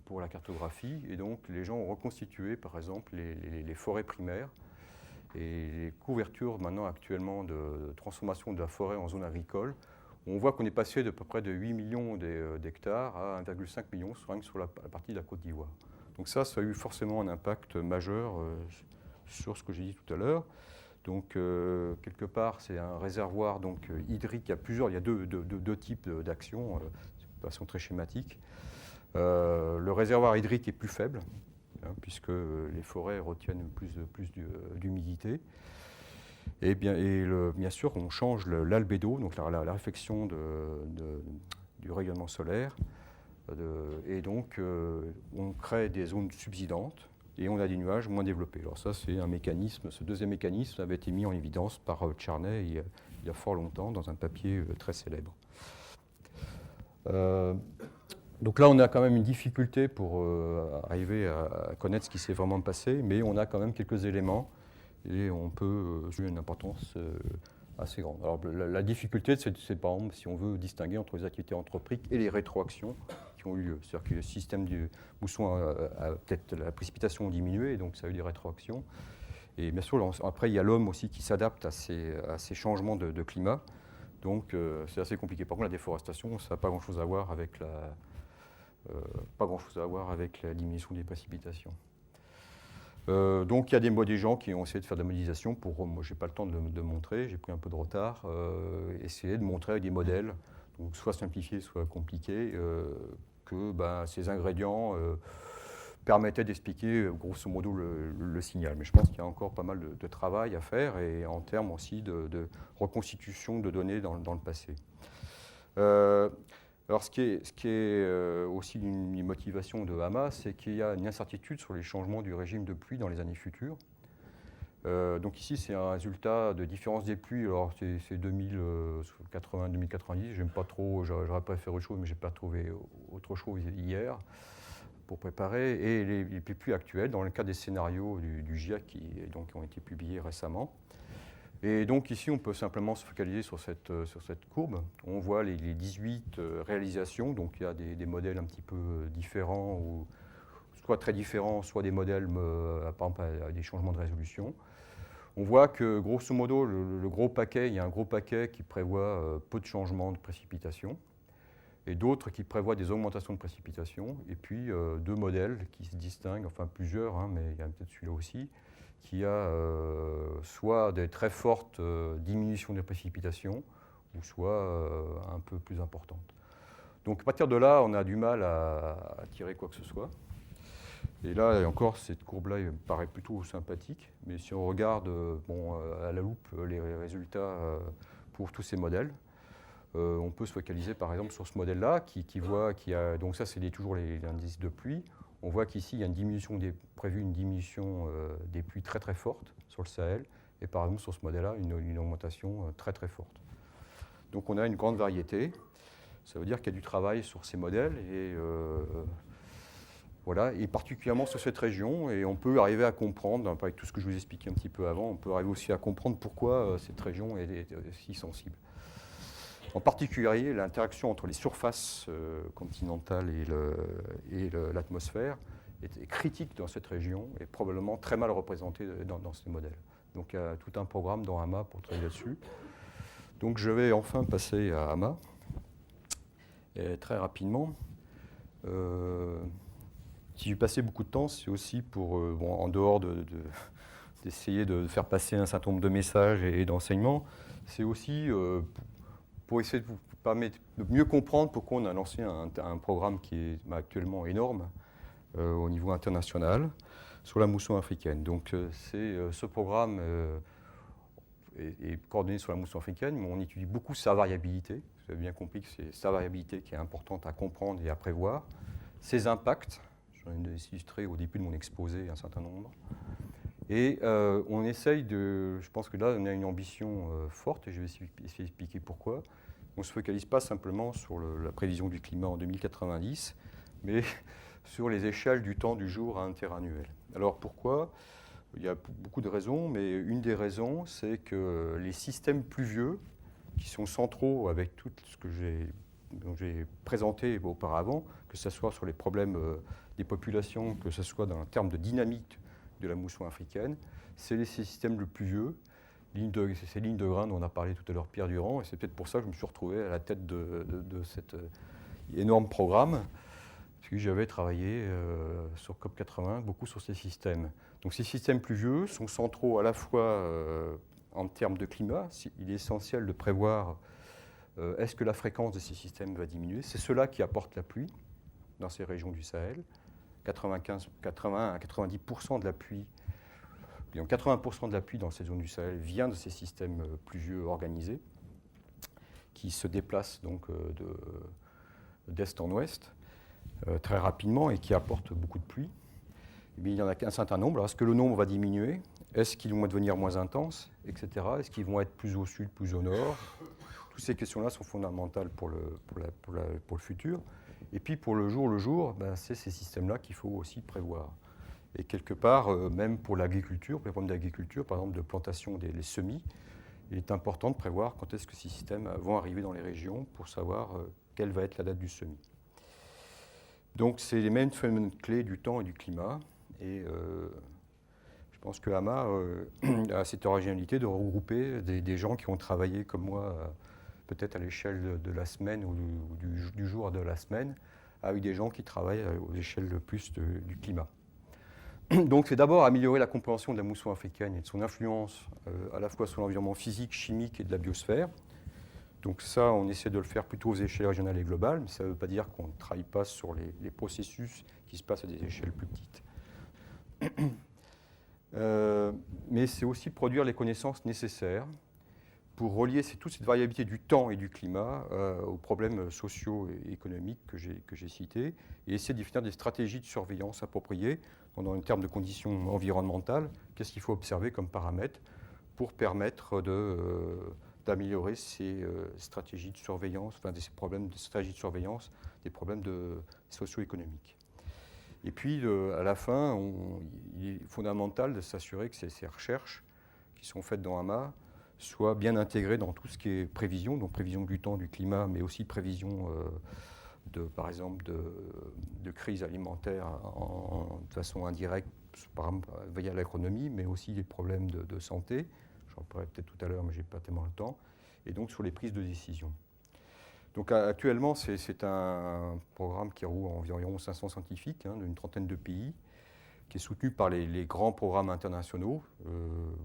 pour la cartographie, et donc les gens ont reconstitué par exemple les forêts primaires. Et les couvertures maintenant actuellement de transformation de la forêt en zone agricole, on voit qu'on est passé d'à peu près de 8 millions d'hectares à 1,5 million sur la partie de la Côte d'Ivoire. Donc ça a eu forcément un impact majeur sur ce que j'ai dit tout à l'heure. Donc quelque part c'est un réservoir hydrique, il y a deux types d'actions de façon très schématique. Le réservoir hydrique est plus faible, puisque les forêts retiennent plus d'humidité. Et bien sûr, on change l'albédo, donc la réflexion du rayonnement solaire, et donc on crée des zones subsidantes, et on a des nuages moins développés. Alors ça, c'est un mécanisme, ce deuxième mécanisme avait été mis en évidence par Charney il y a fort longtemps, dans un papier très célèbre. Donc là, on a quand même une difficulté pour arriver à connaître ce qui s'est vraiment passé, mais on a quand même quelques éléments et on peut jouer une importance assez grande. Alors la difficulté, c'est par exemple si on veut distinguer entre les activités anthropiques et les rétroactions qui ont eu lieu. C'est-à-dire que le système du mousson peut-être la précipitation a diminué, et donc ça a eu des rétroactions. Et bien sûr, après, il y a l'homme aussi qui s'adapte à ces changements de climat. Donc c'est assez compliqué. Par contre, la déforestation, ça n'a pas grand-chose à voir avec la diminution des précipitations. Donc il y a des gens qui ont essayé de faire de la modélisation. Moi, je n'ai pas le temps de montrer, j'ai pris un peu de retard. Essayer de montrer avec des modèles, donc soit simplifiés, soit compliqués, que ces ingrédients permettaient d'expliquer grosso modo le signal. Mais je pense qu'il y a encore pas mal de travail à faire, et en termes aussi de reconstitution de données dans le passé. Alors, ce qui est aussi une motivation de Hama, c'est qu'il y a une incertitude sur les changements du régime de pluie dans les années futures. Donc ici, c'est un résultat de différence des pluies. Alors, c'est 2080-2090. J'aime pas trop, j'aurais préféré autre chose, mais j'ai pas trouvé autre chose hier pour préparer. Et les pluies actuelles, dans le cas des scénarios du GIEC qui ont été publiés récemment. Et donc ici, on peut simplement se focaliser sur cette courbe. On voit les 18 réalisations, donc il y a des modèles un petit peu différents, ou soit très différents, soit des modèles, par exemple, à des changements de résolution. On voit que, grosso modo, le gros paquet, il y a un gros paquet qui prévoit peu de changements de précipitation, et d'autres qui prévoient des augmentations de précipitation, et puis deux modèles qui se distinguent, enfin plusieurs, mais il y a peut-être celui-là aussi, qui a soit des très fortes diminutions des précipitations, ou soit un peu plus importantes. Donc à partir de là, on a du mal à tirer quoi que ce soit. Et là, encore, cette courbe-là me paraît plutôt sympathique. Mais si on regarde à la loupe les résultats pour tous ces modèles, on peut se focaliser par exemple sur ce modèle-là, donc ça c'est toujours les indices de pluie. On voit qu'ici, il y a prévue une diminution des pluies très très forte sur le Sahel, et par exemple sur ce modèle-là, une augmentation très très forte. Donc on a une grande variété. Ça veut dire qu'il y a du travail sur ces modèles, et voilà, et particulièrement sur cette région, et on peut arriver à comprendre, avec tout ce que je vous ai expliqué un petit peu avant, on peut arriver aussi à comprendre pourquoi cette région est si sensible. En particulier, l'interaction entre les surfaces continentales et l'atmosphère est critique dans cette région et probablement très mal représentée dans ces modèles. Donc il y a tout un programme dans Hama pour travailler là-dessus. Donc je vais enfin passer à Hama, et très rapidement. Si j'ai passé beaucoup de temps, c'est aussi pour, en dehors d'essayer de faire passer un certain nombre de messages et d'enseignements, c'est aussi pour essayer de vous permettre de mieux comprendre pourquoi on a lancé un programme qui est actuellement énorme au niveau international sur la mousson africaine. Donc ce programme est coordonné sur la mousson africaine, mais on étudie beaucoup sa variabilité. Vous avez bien compris que c'est sa variabilité qui est importante à comprendre et à prévoir. Ses impacts, j'en ai illustré au début de mon exposé un certain nombre. Et on essaye je pense que là on a une ambition forte, et je vais essayer d'expliquer pourquoi. On ne se focalise pas simplement sur la prévision du climat en 2090, mais sur les échelles du temps du jour à interannuel. Alors pourquoi ? Il y a beaucoup de raisons, mais une des raisons, c'est que les systèmes pluvieux, qui sont centraux avec tout ce que j'ai présenté auparavant, que ce soit sur les problèmes des populations, que ce soit dans le terme de dynamique de la mousson africaine, c'est ces systèmes le pluvieux, ces lignes de grains dont on a parlé tout à l'heure Pierre Durand, et c'est peut-être pour ça que je me suis retrouvé à la tête de cet énorme programme, parce que j'avais travaillé sur COP80 beaucoup sur ces systèmes. Donc ces systèmes pluvieux sont centraux à la fois en termes de climat. Il est essentiel de prévoir est-ce que la fréquence de ces systèmes va diminuer. C'est cela qui apporte la pluie dans ces régions du Sahel. 80 à 90% de la pluie, 80% de la pluie dans ces zones du Sahel vient de ces systèmes pluvieux organisés qui se déplacent donc d'est en ouest très rapidement et qui apportent beaucoup de pluie. Et bien, il y en a un certain nombre. Alors, est-ce que le nombre va diminuer ? Est-ce qu'ils vont devenir moins intenses, etc. Est-ce qu'ils vont être plus au sud, plus au nord ? Toutes ces questions-là sont fondamentales pour le futur. Et puis pour le jour, c'est ces systèmes-là qu'il faut aussi prévoir. Et quelque part, même pour l'agriculture, pour les problèmes d'agriculture, par exemple de plantation des semis, il est important de prévoir quand est-ce que ces systèmes vont arriver dans les régions pour savoir quelle va être la date du semis. Donc c'est les mêmes phénomènes clés du temps et du climat. Et je pense que Hama a cette originalité de regrouper des gens qui ont travaillé comme moi peut-être à l'échelle de la semaine ou du jour de la semaine, avec des gens qui travaillent aux échelles plus du climat. Donc c'est d'abord améliorer la compréhension de la mousson africaine et de son influence à la fois sur l'environnement physique, chimique et de la biosphère. Donc ça, on essaie de le faire plutôt aux échelles régionales et globales, mais ça ne veut pas dire qu'on ne travaille pas sur les processus qui se passent à des échelles plus petites. Mais c'est aussi produire les connaissances nécessaires pour relier toute cette variabilité du temps et du climat aux problèmes sociaux et économiques que j'ai cités, et essayer de définir des stratégies de surveillance appropriées dans les termes de conditions environnementales. Qu'est-ce qu'il faut observer comme paramètres pour permettre d'améliorer ces stratégies de surveillance, enfin ces problèmes de stratégie de surveillance, des problèmes socio-économiques. Et puis, à la fin, il est fondamental de s'assurer que ces recherches qui sont faites dans AMA soient bien intégrées dans tout ce qui est prévision, donc prévision du temps, du climat, mais aussi prévision, par exemple, de crise alimentaire de façon indirecte, par exemple, via l'agronomie, mais aussi des problèmes de santé. J'en parlerai peut-être tout à l'heure, mais je n'ai pas tellement le temps. Et donc, sur les prises de décision. Donc actuellement, c'est un programme qui regroupe environ 500 scientifiques d'une trentaine de pays, qui est soutenu par les grands programmes internationaux.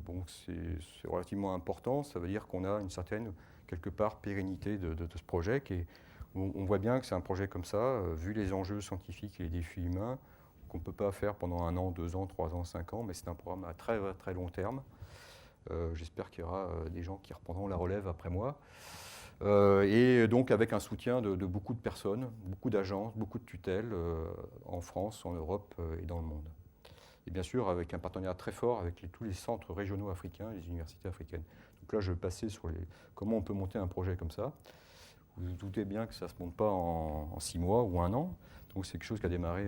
Bon, c'est relativement important. Ça veut dire qu'on a une certaine, quelque part, pérennité de ce projet. On voit bien que c'est un projet comme ça, vu les enjeux scientifiques et les défis humains, qu'on ne peut pas faire pendant 1 an, 2 ans, 3 ans, 5 ans, mais c'est un programme à très, très long terme. J'espère qu'il y aura des gens qui reprendront la relève après moi. Et donc avec un soutien de beaucoup de personnes, beaucoup d'agences, beaucoup de tutelles en France, en Europe et dans le monde. Et bien sûr avec un partenariat très fort avec tous les centres régionaux africains et les universités africaines. Donc là je vais passer sur comment on peut monter un projet comme ça. Vous vous doutez bien que ça ne se monte pas en 6 mois ou 1 an. Donc c'est quelque chose qui a démarré,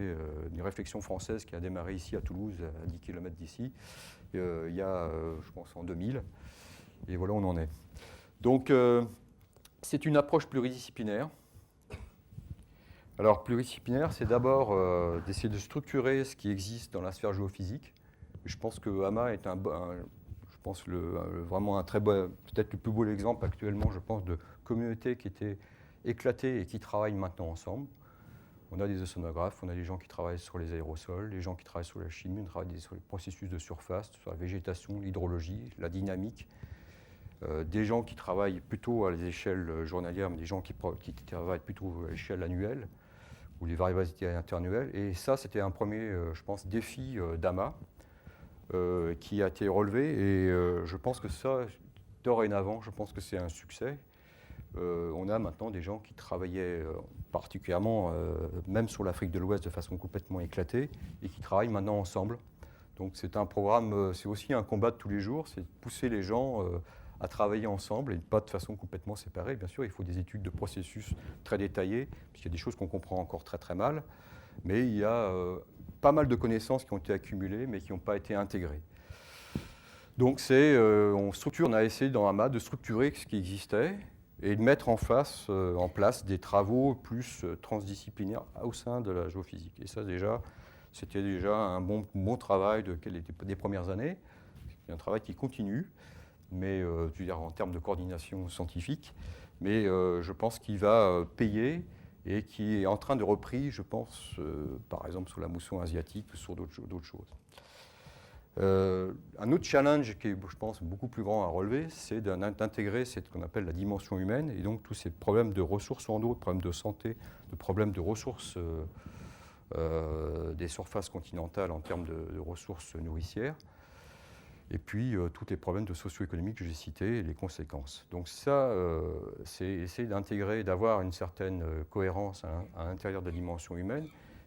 une réflexion française qui a démarré ici à Toulouse, à 10 km d'ici, il y a, je pense, en 2000. Et voilà où on en est. Donc c'est une approche pluridisciplinaire. Alors, pluridisciplinaire, c'est d'abord d'essayer de structurer ce qui existe dans la sphère géophysique. Je pense que AMA est vraiment un très beau, peut-être le plus beau exemple actuellement, je pense, de communautés qui étaient éclatées et qui travaillent maintenant ensemble. On a des océanographes, on a des gens qui travaillent sur les aérosols, des gens qui travaillent sur la chimie, on travaille sur les processus de surface, sur la végétation, l'hydrologie, la dynamique. Des gens qui travaillent plutôt à l'échelle journalière, mais des gens qui travaillent plutôt à l'échelle annuelle, ou les variabilités interannuelles. Et ça, c'était un premier, je pense, défi d'AMA qui a été relevé. Et je pense que ça, dorénavant, je pense que c'est un succès. On a maintenant des gens qui travaillaient particulièrement, même sur l'Afrique de l'Ouest, de façon complètement éclatée, et qui travaillent maintenant ensemble. Donc c'est un programme, c'est aussi un combat de tous les jours, c'est de pousser les gens à travailler ensemble et pas de façon complètement séparée. Bien sûr, il faut des études de processus très détaillées, puisqu'il y a des choses qu'on comprend encore très très mal, mais il y a pas mal de connaissances qui ont été accumulées, mais qui n'ont pas été intégrées. Donc on a essayé dans AMA de structurer ce qui existait et de mettre en place des travaux plus transdisciplinaires au sein de la géophysique. Et ça c'était déjà un bon travail des premières années. C'est un travail qui continue, mais je veux dire en termes de coordination scientifique, mais je pense qu'il va payer et qui est en train de repris, je pense, par exemple sur la mousson asiatique ou sur d'autres choses. Un autre challenge qui est, je pense, beaucoup plus grand à relever, c'est d'intégrer ce qu'on appelle la dimension humaine, et donc tous ces problèmes de ressources en eau, de problèmes de santé, de problèmes de ressources des surfaces continentales en termes de ressources nourricières, et puis tous les problèmes de socio-économiques que j'ai cités et les conséquences. Donc ça, c'est essayer d'intégrer, d'avoir une certaine cohérence à l'intérieur de la dimension humaine,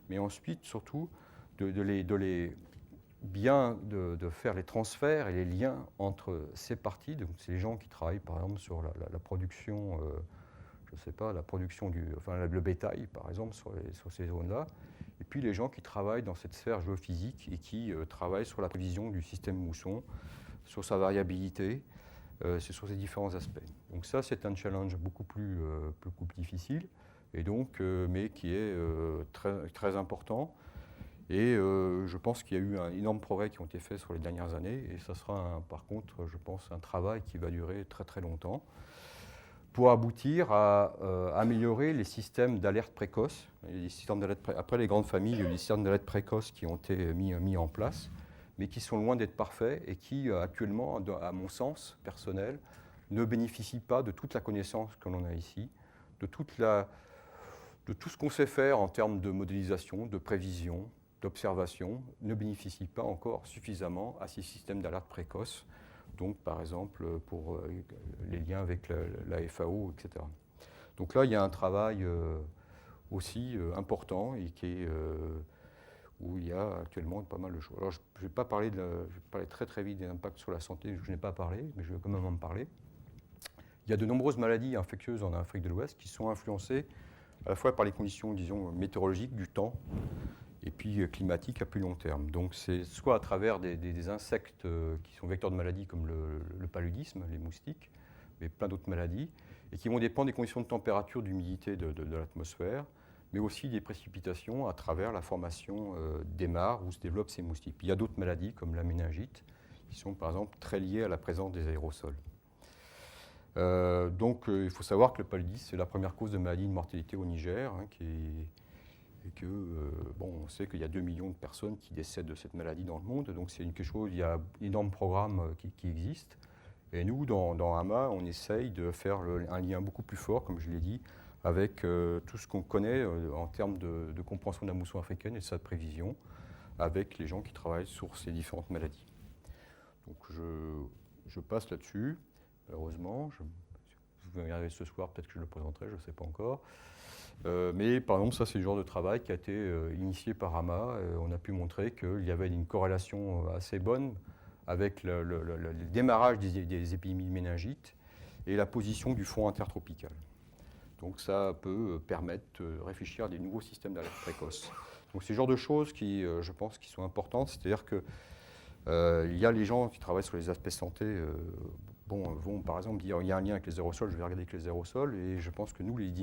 mais ensuite, surtout, de faire les transferts et les liens entre ces parties. Donc c'est les gens qui travaillent, par exemple, sur la production, je ne sais pas, la production le bétail, par exemple, sur ces zones-là. Et puis les gens qui travaillent dans cette sphère géophysique et qui travaillent sur la prévision du système mousson, sur sa variabilité, c'est sur ces différents aspects. Donc ça, c'est un challenge beaucoup plus difficile, et donc, mais qui est très, très important. Et je pense qu'il y a eu un énorme progrès qui ont été faits sur les dernières années, et ça sera par contre, je pense, un travail qui va durer très très longtemps. pour aboutir à améliorer les systèmes d'alerte précoce. Après les grandes familles, il y a eu des systèmes d'alerte précoce qui ont été mis en place, mais qui sont loin d'être parfaits et qui, actuellement, à mon sens personnel, ne bénéficient pas de toute la connaissance que l'on a ici, de tout ce qu'on sait faire en termes de modélisation, de prévision, d'observation, ne bénéficient pas encore suffisamment à ces systèmes d'alerte précoce. Donc, par exemple, pour les liens avec la FAO, etc. Donc là, il y a un travail aussi important et où il y a actuellement pas mal de choses. Alors, je ne vais pas parler je vais parler très très vite des impacts sur la santé, je n'ai pas parlé, mais je vais quand même en parler. Il y a de nombreuses maladies infectieuses en Afrique de l'Ouest qui sont influencées à la fois par les conditions, disons, météorologiques du temps, et puis climatique à plus long terme. Donc c'est soit à travers des insectes qui sont vecteurs de maladies comme le paludisme, les moustiques, mais plein d'autres maladies, et qui vont dépendre des conditions de température, d'humidité de l'atmosphère, mais aussi des précipitations à travers la formation des mares où se développent ces moustiques. Puis il y a d'autres maladies comme la méningite, qui sont par exemple très liées à la présence des aérosols. Donc il faut savoir que le paludisme, c'est la première cause de maladie de mortalité au Niger, hein, et que, on sait qu'il y a 2 millions de personnes qui décèdent de cette maladie dans le monde, donc c'est quelque chose, il y a d'énormes programmes qui existent. Et nous, dans AMA, on essaye de faire un lien beaucoup plus fort, comme je l'ai dit, avec tout ce qu'on connaît en termes de compréhension de la mousson africaine et de sa prévision, avec les gens qui travaillent sur ces différentes maladies. Donc je passe là-dessus, malheureusement. Si vous me regardez ce soir, peut-être que je le présenterai, je ne sais pas encore. Mais par exemple, ça c'est le genre de travail qui a été initié par AMA. On a pu montrer qu'il y avait une corrélation assez bonne avec le démarrage des épidémies de méningite et la position du front intertropical. Donc ça peut permettre de réfléchir à des nouveaux systèmes d'alerte précoce. Donc c'est le genre de choses qui, je pense, qui sont importantes. C'est-à-dire que il y a les gens qui travaillent sur les aspects santé vont par exemple dire il y a un lien avec les aérosols, je vais regarder avec les aérosols, et je pense que nous, les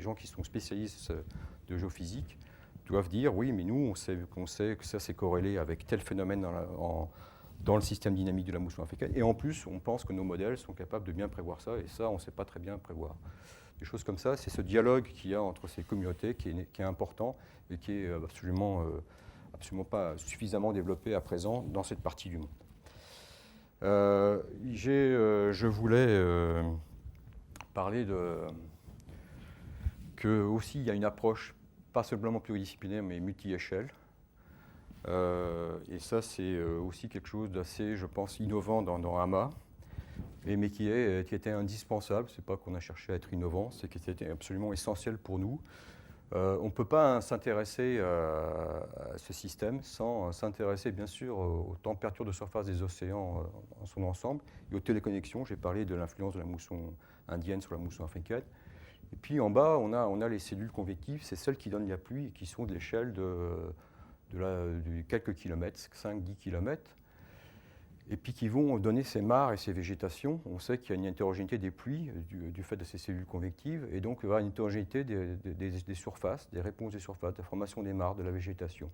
gens qui sont spécialistes de géophysique, doivent dire oui, mais nous, on sait que ça c'est corrélé avec tel phénomène dans le système dynamique de la mousson africaine, et en plus, on pense que nos modèles sont capables de bien prévoir ça, et ça, on ne sait pas très bien prévoir. Des choses comme ça, c'est ce dialogue qu'il y a entre ces communautés qui est important et qui est absolument pas suffisamment développé à présent dans cette partie du monde. Je voulais parler que aussi il y a une approche pas simplement pluridisciplinaire mais multi-échelle. Et ça c'est aussi quelque chose d'assez, je pense, innovant dans AMA, mais qui était indispensable. C'est pas qu'on a cherché à être innovant, c'est que c'était absolument essentiel pour nous. On ne peut pas s'intéresser à ce système sans s'intéresser bien sûr aux températures de surface des océans en son ensemble et aux téléconnexions. J'ai parlé de l'influence de la mousson indienne sur la mousson africaine. Et puis en bas, on a les cellules convectives, c'est celles qui donnent la pluie et qui sont de l'échelle de quelques kilomètres, 5-10 kilomètres, et puis qui vont donner ces mares et ces végétations. On sait qu'il y a une hétérogénéité des pluies du fait de ces cellules convectives, et donc il y aura une hétérogénéité des surfaces, des réponses des surfaces, de la formation des mares, de la végétation.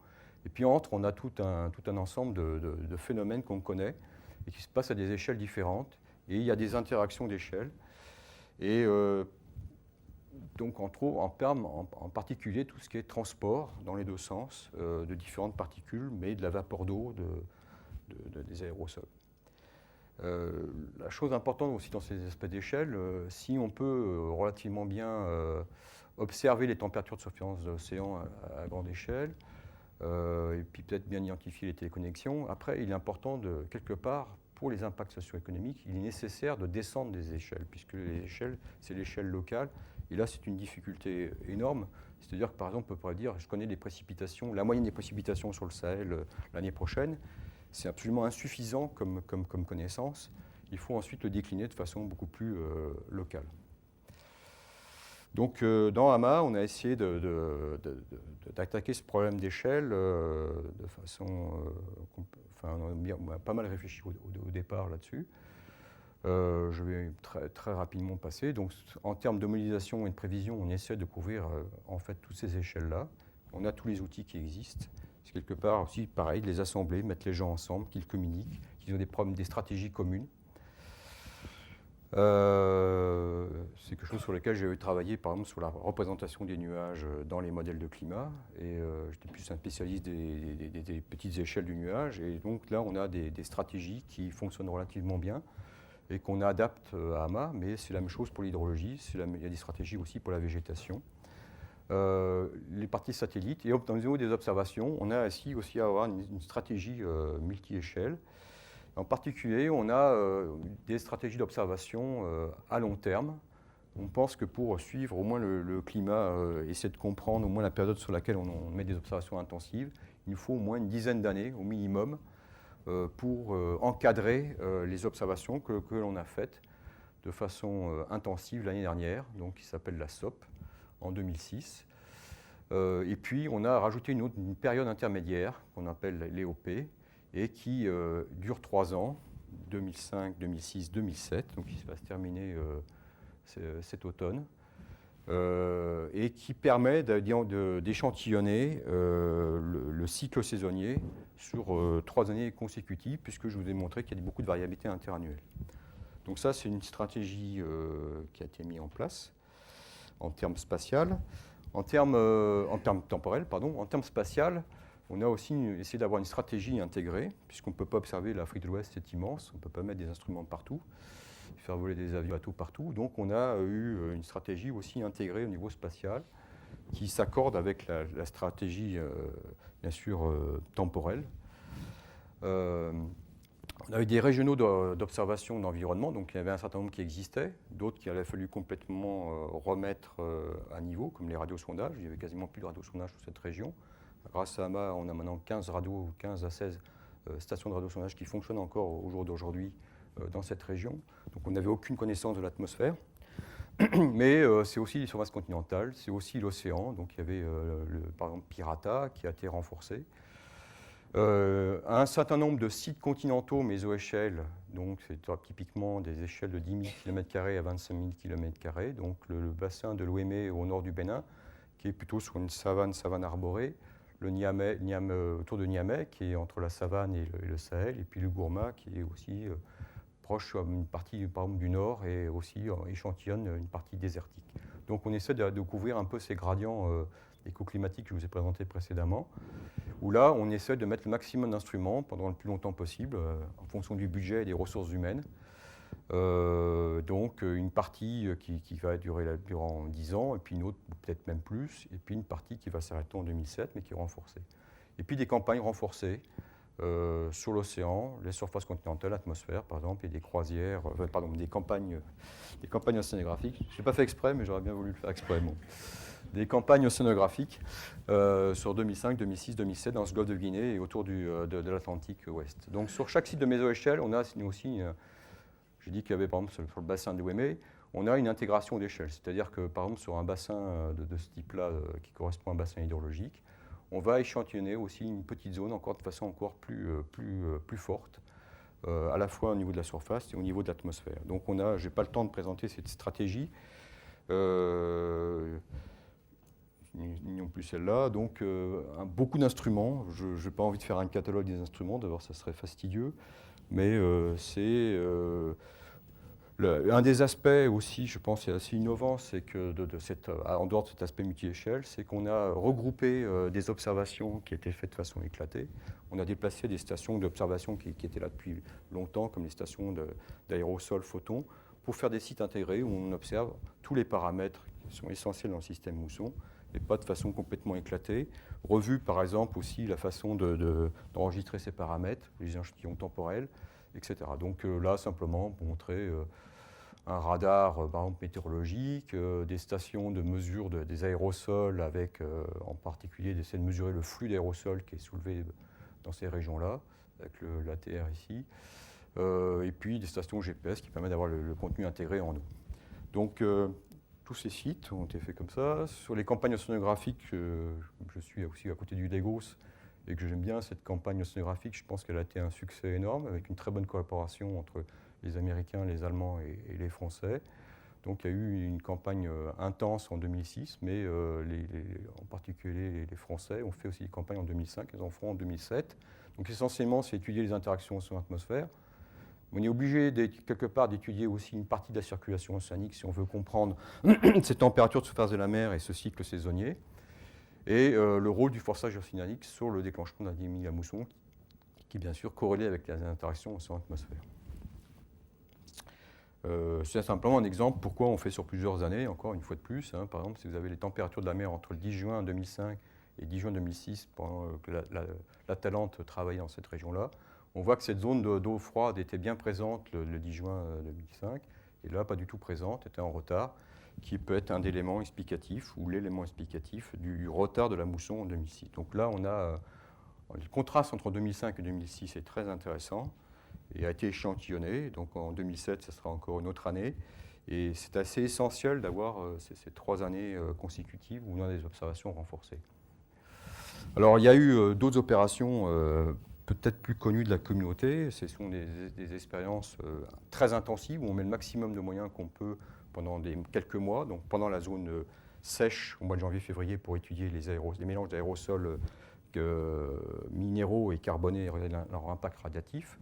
Et puis on a tout un ensemble de phénomènes qu'on connaît et qui se passent à des échelles différentes, et il y a des interactions d'échelles. Et donc en particulier tout ce qui est transport dans les deux sens de différentes particules, mais de la vapeur d'eau, des aérosols. La chose importante aussi dans ces aspects d'échelle, si on peut relativement bien observer les températures de surface de l'océan à grande échelle, et puis peut-être bien identifier les téléconnexions, après il est important quelque part, pour les impacts socio-économiques, il est nécessaire de descendre des échelles, puisque les échelles, c'est l'échelle locale, et là c'est une difficulté énorme. C'est-à-dire que par exemple, on pourrait dire, je connais des précipitations, la moyenne des précipitations sur le Sahel l'année prochaine, c'est absolument insuffisant comme connaissance. Il faut ensuite le décliner de façon beaucoup plus locale. Donc dans AMA, on a essayé d'attaquer ce problème d'échelle de façon... on a pas mal réfléchi au départ là-dessus. Je vais très rapidement passer. Donc en termes de modélisation et de prévision, on essaie de couvrir en fait toutes ces échelles-là. On a tous les outils qui existent. C'est quelque part aussi pareil, de les assembler, mettre les gens ensemble, qu'ils communiquent, qu'ils ont des stratégies communes. C'est c'est quelque chose sur lequel j'ai travaillé, par exemple, sur la représentation des nuages dans les modèles de climat. Et j'étais plus un spécialiste des petites échelles du nuage. Et donc là, on a des stratégies qui fonctionnent relativement bien et qu'on adapte à AMA, mais c'est la même chose pour l'hydrologie. Il y a des stratégies aussi pour la végétation. Les parties satellites. Et au niveau des observations, on a aussi à avoir une stratégie multi-échelle. En particulier, on a des stratégies d'observation à long terme. On pense que pour suivre au moins le climat, essayer de comprendre au moins la période sur laquelle on met des observations intensives, il nous faut au moins une dizaine d'années au minimum pour encadrer les observations que l'on a faites de façon intensive l'année dernière, donc qui s'appelle la SOP, en 2006. Et puis, on a rajouté une période intermédiaire qu'on appelle l'EOP, et qui dure 3 ans, 2005, 2006, 2007, donc qui va se terminer cet automne, et qui permet d'échantillonner le cycle saisonnier sur 3 années consécutives, puisque je vous ai montré qu'il y a beaucoup de variabilité interannuelle. Donc ça, c'est une stratégie qui a été mise en place en termes spatial. En termes temporels, pardon, en termes spatial, on a aussi essayé d'avoir une stratégie intégrée, puisqu'on ne peut pas observer l'Afrique de l'Ouest, c'est immense, on ne peut pas mettre des instruments partout, faire voler des avions bateaux partout. Donc on a eu une stratégie aussi intégrée au niveau spatial, qui s'accorde avec la stratégie, bien sûr, temporelle. On a eu des régionaux d'observation d'environnement, donc il y avait un certain nombre qui existaient, d'autres qu'il a fallu complètement remettre à niveau, comme les radiosondages. Il n'y avait quasiment plus de radiosondages sur cette région. Grâce à AMA, on a maintenant 15 à 16 stations de radiosondage qui fonctionnent encore au jour d'aujourd'hui dans cette région. Donc on n'avait aucune connaissance de l'atmosphère. Mais c'est aussi les surfaces continentales, c'est aussi l'océan. Donc il y avait par exemple Pirata qui a été renforcé. Un certain nombre de sites continentaux méso-échelles, donc c'est typiquement des échelles de 10 000 km² à 25 000 km², donc le bassin de l'Ouémé au nord du Bénin, qui est plutôt sur une savane arborée, le Niamey, autour de Niamey, qui est entre la savane et le Sahel, et puis le Gourma, qui est aussi proche une partie par exemple, du nord et aussi échantillonne une partie désertique. Donc on essaie de couvrir un peu ces gradients écoclimatiques que je vous ai présentés précédemment, où là, on essaie de mettre le maximum d'instruments pendant le plus longtemps possible, en fonction du budget et des ressources humaines. Donc une partie qui va durer durant 10 ans, et puis une autre peut-être même plus, et puis une partie qui va s'arrêter en 2007, mais qui est renforcée. Et puis des campagnes renforcées sur l'océan, les surfaces continentales, l'atmosphère par exemple, et des croisières, des campagnes océanographiques. Je ne l'ai pas fait exprès, mais j'aurais bien voulu le faire exprès. Bon. Des campagnes océanographiques sur 2005, 2006, 2007 dans ce golfe de Guinée et autour de l'Atlantique ouest. Donc sur chaque site de méso-échelle, on a aussi, j'ai dit qu'il y avait par exemple sur le bassin de Ouémé, on a une intégration d'échelle. C'est-à-dire que par exemple sur un bassin de ce type-là qui correspond à un bassin hydrologique, on va échantillonner aussi une petite zone encore de façon encore plus forte, à la fois au niveau de la surface et au niveau de l'atmosphère. Donc je n'ai pas le temps de présenter cette stratégie. Non plus celle-là, donc beaucoup d'instruments. Je n'ai pas envie de faire un catalogue des instruments, d'abord ça serait fastidieux, mais c'est un des aspects aussi, je pense, assez innovant, c'est que en dehors de cet aspect multi-échelle, c'est qu'on a regroupé des observations qui étaient faites de façon éclatée. On a déplacé des stations d'observation qui étaient là depuis longtemps, comme les stations d'aérosols photons, pour faire des sites intégrés où on observe tous les paramètres qui sont essentiels dans le système mousson, et pas de façon complètement éclatée. Revue par exemple aussi la façon d'enregistrer ces paramètres, les échantillons temporels, etc. Donc là, simplement, pour montrer un radar, par exemple, météorologique, des stations de mesure des aérosols, avec en particulier d'essayer de mesurer le flux d'aérosols qui est soulevé dans ces régions-là, avec l'ATR ici, et puis des stations GPS qui permettent d'avoir le contenu intégré en eau. Donc, tous ces sites ont été faits comme ça. Sur les campagnes océanographiques, je suis aussi à côté du Lagos et que j'aime bien cette campagne océanographique. Je pense qu'elle a été un succès énorme avec une très bonne collaboration entre les Américains, les Allemands et les Français. Donc il y a eu une campagne intense en 2006, mais en particulier les Français ont fait aussi des campagnes en 2005, ils en feront en 2007. Donc essentiellement, c'est étudier les interactions sur l'atmosphère, On est obligé, quelque part, d'étudier aussi une partie de la circulation océanique si on veut comprendre ces températures de surface de la mer et ce cycle saisonnier. Et le rôle du forçage océanique sur le déclenchement d'un dynamique à mousson, qui est bien sûr corrélé avec les interactions océan-atmosphère. C'est simplement un exemple pourquoi on fait sur plusieurs années, encore une fois de plus. Par exemple, si vous avez les températures de la mer entre le 10 juin 2005 et 10 juin 2006, pendant que l'Atalante travaillait dans cette région-là, on voit que cette zone d'eau froide était bien présente le 10 juin 2005, et là, pas du tout présente, était en retard, qui peut être un élément explicatif, ou l'élément explicatif du retard de la mousson en 2006. Donc là, on a le contraste entre 2005 et 2006 est très intéressant, et a été échantillonné. Donc en 2007, ce sera encore une autre année. Et c'est assez essentiel d'avoir ces 3 années consécutives où on a des observations renforcées. Alors il y a eu d'autres opérations peut-être plus connues de la communauté. Ce sont des expériences très intensives où on met le maximum de moyens qu'on peut pendant quelques mois, donc pendant la zone sèche au mois de janvier-février pour étudier les mélanges d'aérosols minéraux et carbonés et leur impact radiatif.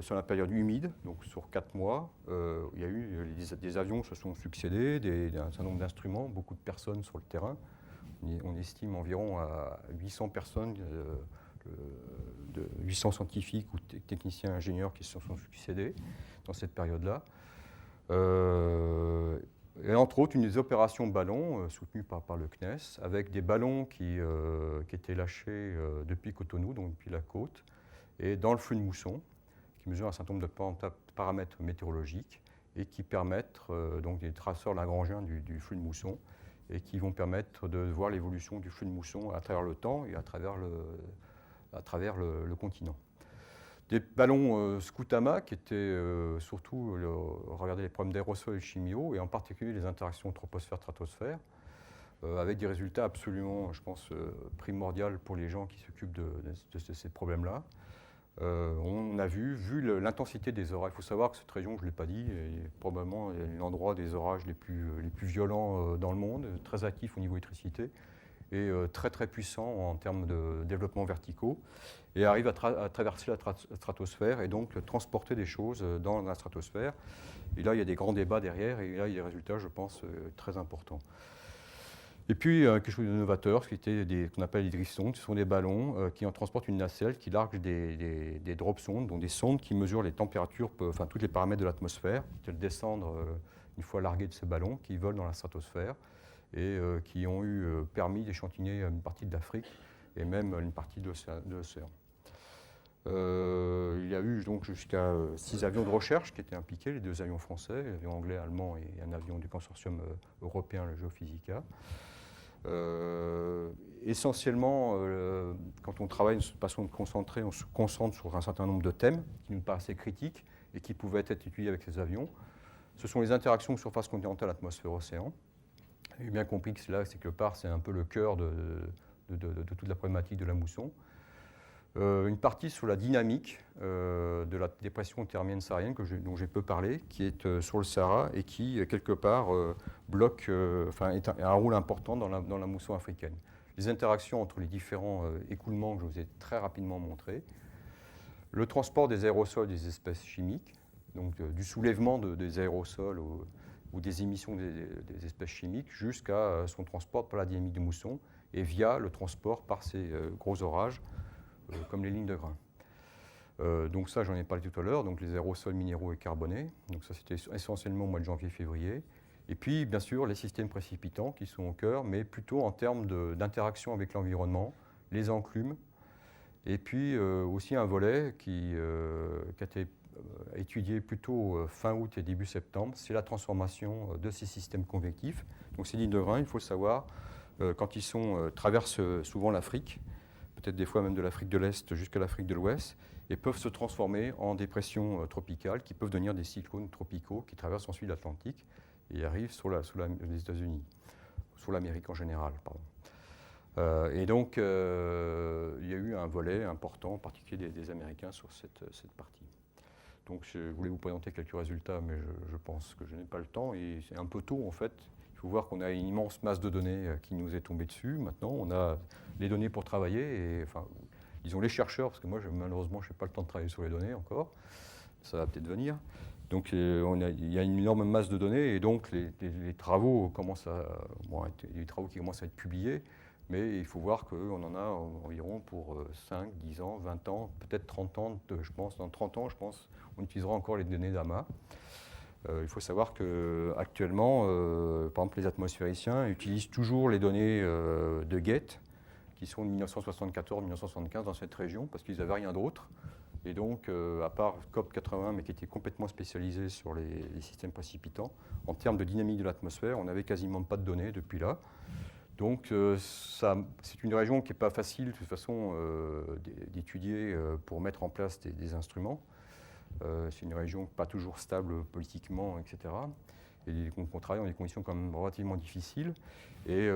Sur la période humide, donc sur 4 mois, il y a eu des avions se sont succédés, un certain nombre d'instruments, beaucoup de personnes sur le terrain. On estime environ à 800 personnes, 800 scientifiques ou techniciens ingénieurs qui se sont succédés dans cette période-là. Et entre autres, une opération ballons soutenue par le CNES, avec des ballons qui étaient lâchés depuis Cotonou, donc depuis la côte, et dans le flux de mousson, qui mesure un certain nombre de paramètres météorologiques et qui permettent donc des traceurs lagrangiens du flux de mousson et qui vont permettre de voir l'évolution du flux de mousson à travers le temps et à travers le continent. Des ballons Scoutama qui étaient surtout regarder les problèmes d'aérosols et chimio et en particulier les interactions troposphère-stratosphère avec des résultats absolument, je pense, primordiaux pour les gens qui s'occupent de ces problèmes-là. On a vu l'intensité des orages. Il faut savoir que cette région, je ne l'ai pas dit, est probablement l'endroit des orages les plus violents dans le monde, très actif au niveau électricité et très très puissant en termes de développement verticaux, et arrive à traverser la stratosphère et donc transporter des choses dans la stratosphère. Et là, il y a des grands débats derrière, et là, il y a des résultats, je pense, très importants. Et puis, quelque chose de novateur, qu'on appelle les drift sondes. Ce sont des ballons qui en transportent une nacelle, qui larguent des drop sondes, donc des sondes qui mesurent les températures, enfin tous les paramètres de l'atmosphère, qui descendent une fois largués de ces ballons, qui volent dans la stratosphère et qui ont permis d'échantillonner une partie de l'Afrique et même une partie de l'océan. Il y a eu donc jusqu'à 6 avions de recherche qui étaient impliqués, les 2 avions français, l'avion anglais, allemand et un avion du consortium européen, le Geophysica. Essentiellement, quand on travaille de façon concentrée, on se concentre sur un certain nombre de thèmes qui nous paraissaient critiques et qui pouvaient être étudiés avec ces avions. Ce sont les interactions surface continentale, atmosphère, océan. J'ai bien compris que c'est quelque part, c'est un peu le cœur de toute la problématique de la mousson. Une partie sur la dynamique de la dépression thermienne saharienne dont j'ai peu parlé, qui est sur le Sahara et qui, quelque part, bloque, a un rôle important dans la mousson africaine. Les interactions entre les différents écoulements que je vous ai très rapidement montrés, le transport des aérosols des espèces chimiques, donc du soulèvement des aérosols ou des émissions des espèces chimiques jusqu'à son transport par la dynamique du mousson et via le transport par ces gros orages comme les lignes de grains. Donc ça, j'en ai parlé tout à l'heure, donc les aérosols minéraux et carbonés. Donc ça, c'était essentiellement au mois de janvier-février. Et puis, bien sûr, les systèmes précipitants qui sont au cœur, mais plutôt en termes d'interaction avec l'environnement, les enclumes, et puis aussi un volet qui a été étudié plutôt fin août et début septembre, c'est la transformation de ces systèmes convectifs. Donc ces lignes de grains, il faut le savoir, quand ils traversent souvent l'Afrique, peut-être des fois même de l'Afrique de l'Est jusqu'à l'Afrique de l'Ouest, et peuvent se transformer en dépressions tropicales qui peuvent devenir des cyclones tropicaux qui traversent ensuite l'Atlantique et arrivent sur les États-Unis, sur l'Amérique en général, pardon. Et donc, il y a eu un volet important, en particulier des Américains, sur cette partie. Donc, je voulais vous présenter quelques résultats, mais je pense que je n'ai pas le temps, et c'est un peu tôt, en fait. Il faut voir qu'on a une immense masse de données qui nous est tombée dessus. Maintenant, on a les données pour travailler, et enfin, disons les chercheurs, parce que moi malheureusement je n'ai pas le temps de travailler sur les données encore, ça va peut-être venir. Donc il y a une énorme masse de données et donc les travaux commencent les travaux qui commencent à être publiés, mais il faut voir qu'on en a environ pour 5, 10 ans, 20 ans, peut-être 30 ans, je pense. Dans 30 ans, je pense, on utilisera encore les données d'AMA. Il faut savoir qu'actuellement, par exemple, les atmosphériciens utilisent toujours les données de GET, qui sont de 1974-1975 dans cette région, parce qu'ils n'avaient rien d'autre. Et donc, à part COP80, mais qui était complètement spécialisé sur les systèmes précipitants, en termes de dynamique de l'atmosphère, on n'avait quasiment pas de données depuis là. Donc, c'est une région qui n'est pas facile, de toute façon, d'étudier pour mettre en place des instruments. C'est une région pas toujours stable politiquement, etc. Et on travaille dans des conditions quand même relativement difficiles. Et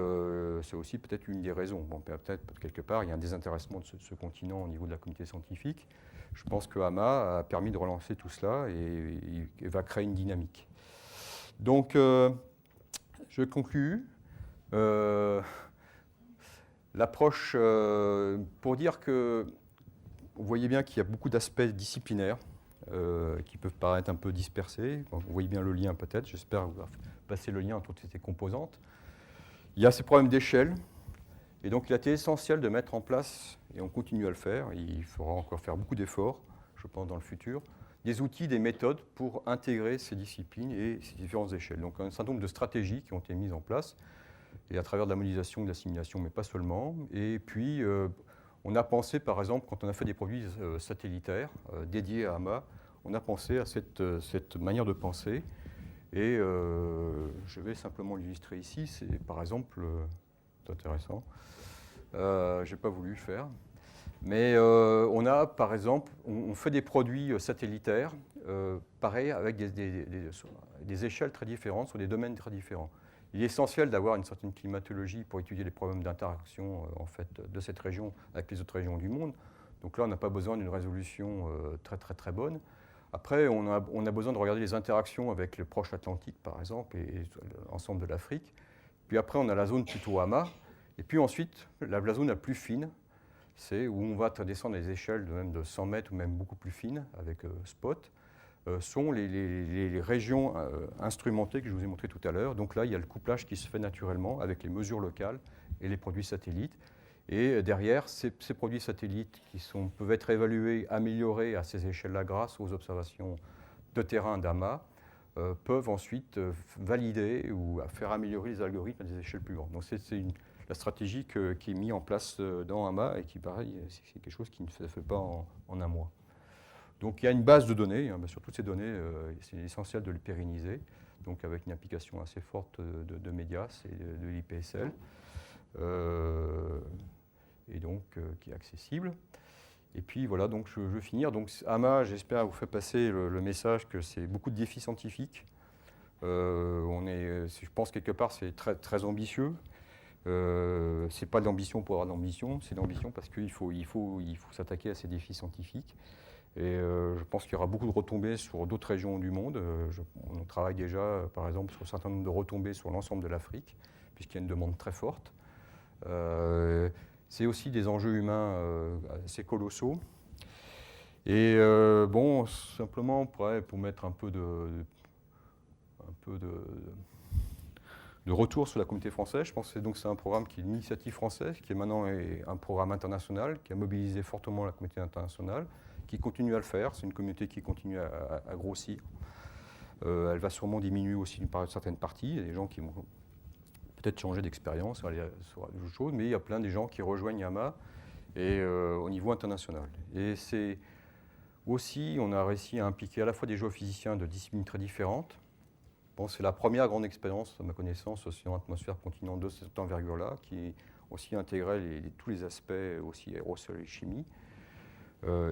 c'est aussi peut-être une des raisons. Bon, peut-être quelque part, il y a un désintéressement de ce continent au niveau de la communauté scientifique. Je pense que AMA a permis de relancer tout cela et va créer une dynamique. Donc, je conclus. L'approche, pour dire que vous voyez bien qu'il y a beaucoup d'aspects disciplinaires qui peuvent paraître un peu dispersés. Bon, vous voyez bien le lien peut-être, j'espère vous passer le lien entre toutes ces composantes. Il y a ces problèmes d'échelle, et donc il a été essentiel de mettre en place, et on continue à le faire, il faudra encore faire beaucoup d'efforts, je pense, dans le futur, des outils, des méthodes pour intégrer ces disciplines et ces différentes échelles. Donc un certain nombre de stratégies qui ont été mises en place, et à travers de la modélisation, de l'assimilation, mais pas seulement. Et puis, on a pensé, par exemple, quand on a fait des produits satellitaires dédiés à AMA, on a pensé à cette manière de penser. Et je vais simplement l'illustrer ici. C'est, par exemple, c'est intéressant. Je n'ai pas voulu le faire. Mais on a, par exemple, on fait des produits satellitaires, pareil, avec des échelles très différentes, sur des domaines très différents. Il est essentiel d'avoir une certaine climatologie pour étudier les problèmes d'interaction en fait, de cette région avec les autres régions du monde. Donc là, on n'a pas besoin d'une résolution très bonne. Après, on a besoin de regarder les interactions avec le proche Atlantique, par exemple, et l'ensemble de l'Afrique. Puis après, on a la zone plutôt AMA. Et puis ensuite, la zone la plus fine, c'est où on va descendre les échelles même de 100 mètres ou même beaucoup plus fines avec SPOT. Sont les régions instrumentées que je vous ai montré tout à l'heure. Donc là, il y a le couplage qui se fait naturellement avec les mesures locales et les produits satellites. Et derrière, ces produits satellites qui peuvent être évalués, améliorés à ces échelles-là grâce aux observations de terrain d'AMA, peuvent ensuite valider ou faire améliorer les algorithmes à des échelles plus grandes. Donc c'est la stratégie qui est mise en place dans AMA et qui, pareil, c'est quelque chose qui ne se fait pas en un mois. Donc il y a une base de données, hein, sur toutes ces données, c'est essentiel de les pérenniser, donc avec une application assez forte de Medias et de l'IPSL, et donc qui est accessible. Et puis voilà, donc je veux finir. Donc AMA, j'espère vous faire passer le message que c'est beaucoup de défis scientifiques. Je pense quelque part c'est très ambitieux. C'est pas de l'ambition pour avoir de l'ambition, c'est de l'ambition parce qu'il faut s'attaquer à ces défis scientifiques. Et je pense qu'il y aura beaucoup de retombées sur d'autres régions du monde. On travaille déjà, par exemple, sur un certain nombre de retombées sur l'ensemble de l'Afrique, puisqu'il y a une demande très forte. C'est aussi des enjeux humains assez colossaux. Et bon, simplement pour mettre un peu de retour sur la communauté française, je pense que c'est un programme qui est une initiative française, qui est maintenant un programme international, qui a mobilisé fortement la communauté internationale, qui continue à le faire. C'est une communauté qui continue à grossir. Elle va sûrement diminuer aussi par une certaine partie. Il y a des gens qui vont peut-être changer d'expérience sur d'autres choses, mais il y a plein de gens qui rejoignent AMA et, au niveau international. Et c'est aussi, on a réussi à impliquer à la fois des géophysiciens de disciplines très différentes. Bon, c'est la première grande expérience, à ma connaissance, océan, atmosphère, continent de cette envergure-là, qui aussi intégrait tous les aspects, aussi aérosols et chimie.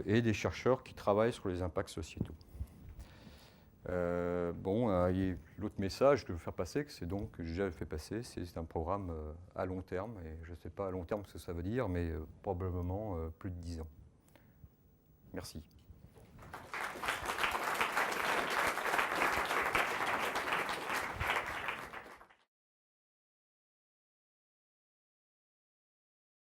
Et des chercheurs qui travaillent sur les impacts sociétaux. L'autre message que je veux faire passer, que c'est donc que j'ai déjà fait passer, c'est un programme à long terme, et je ne sais pas à long terme ce que ça veut dire, mais probablement plus de 10 ans. Merci.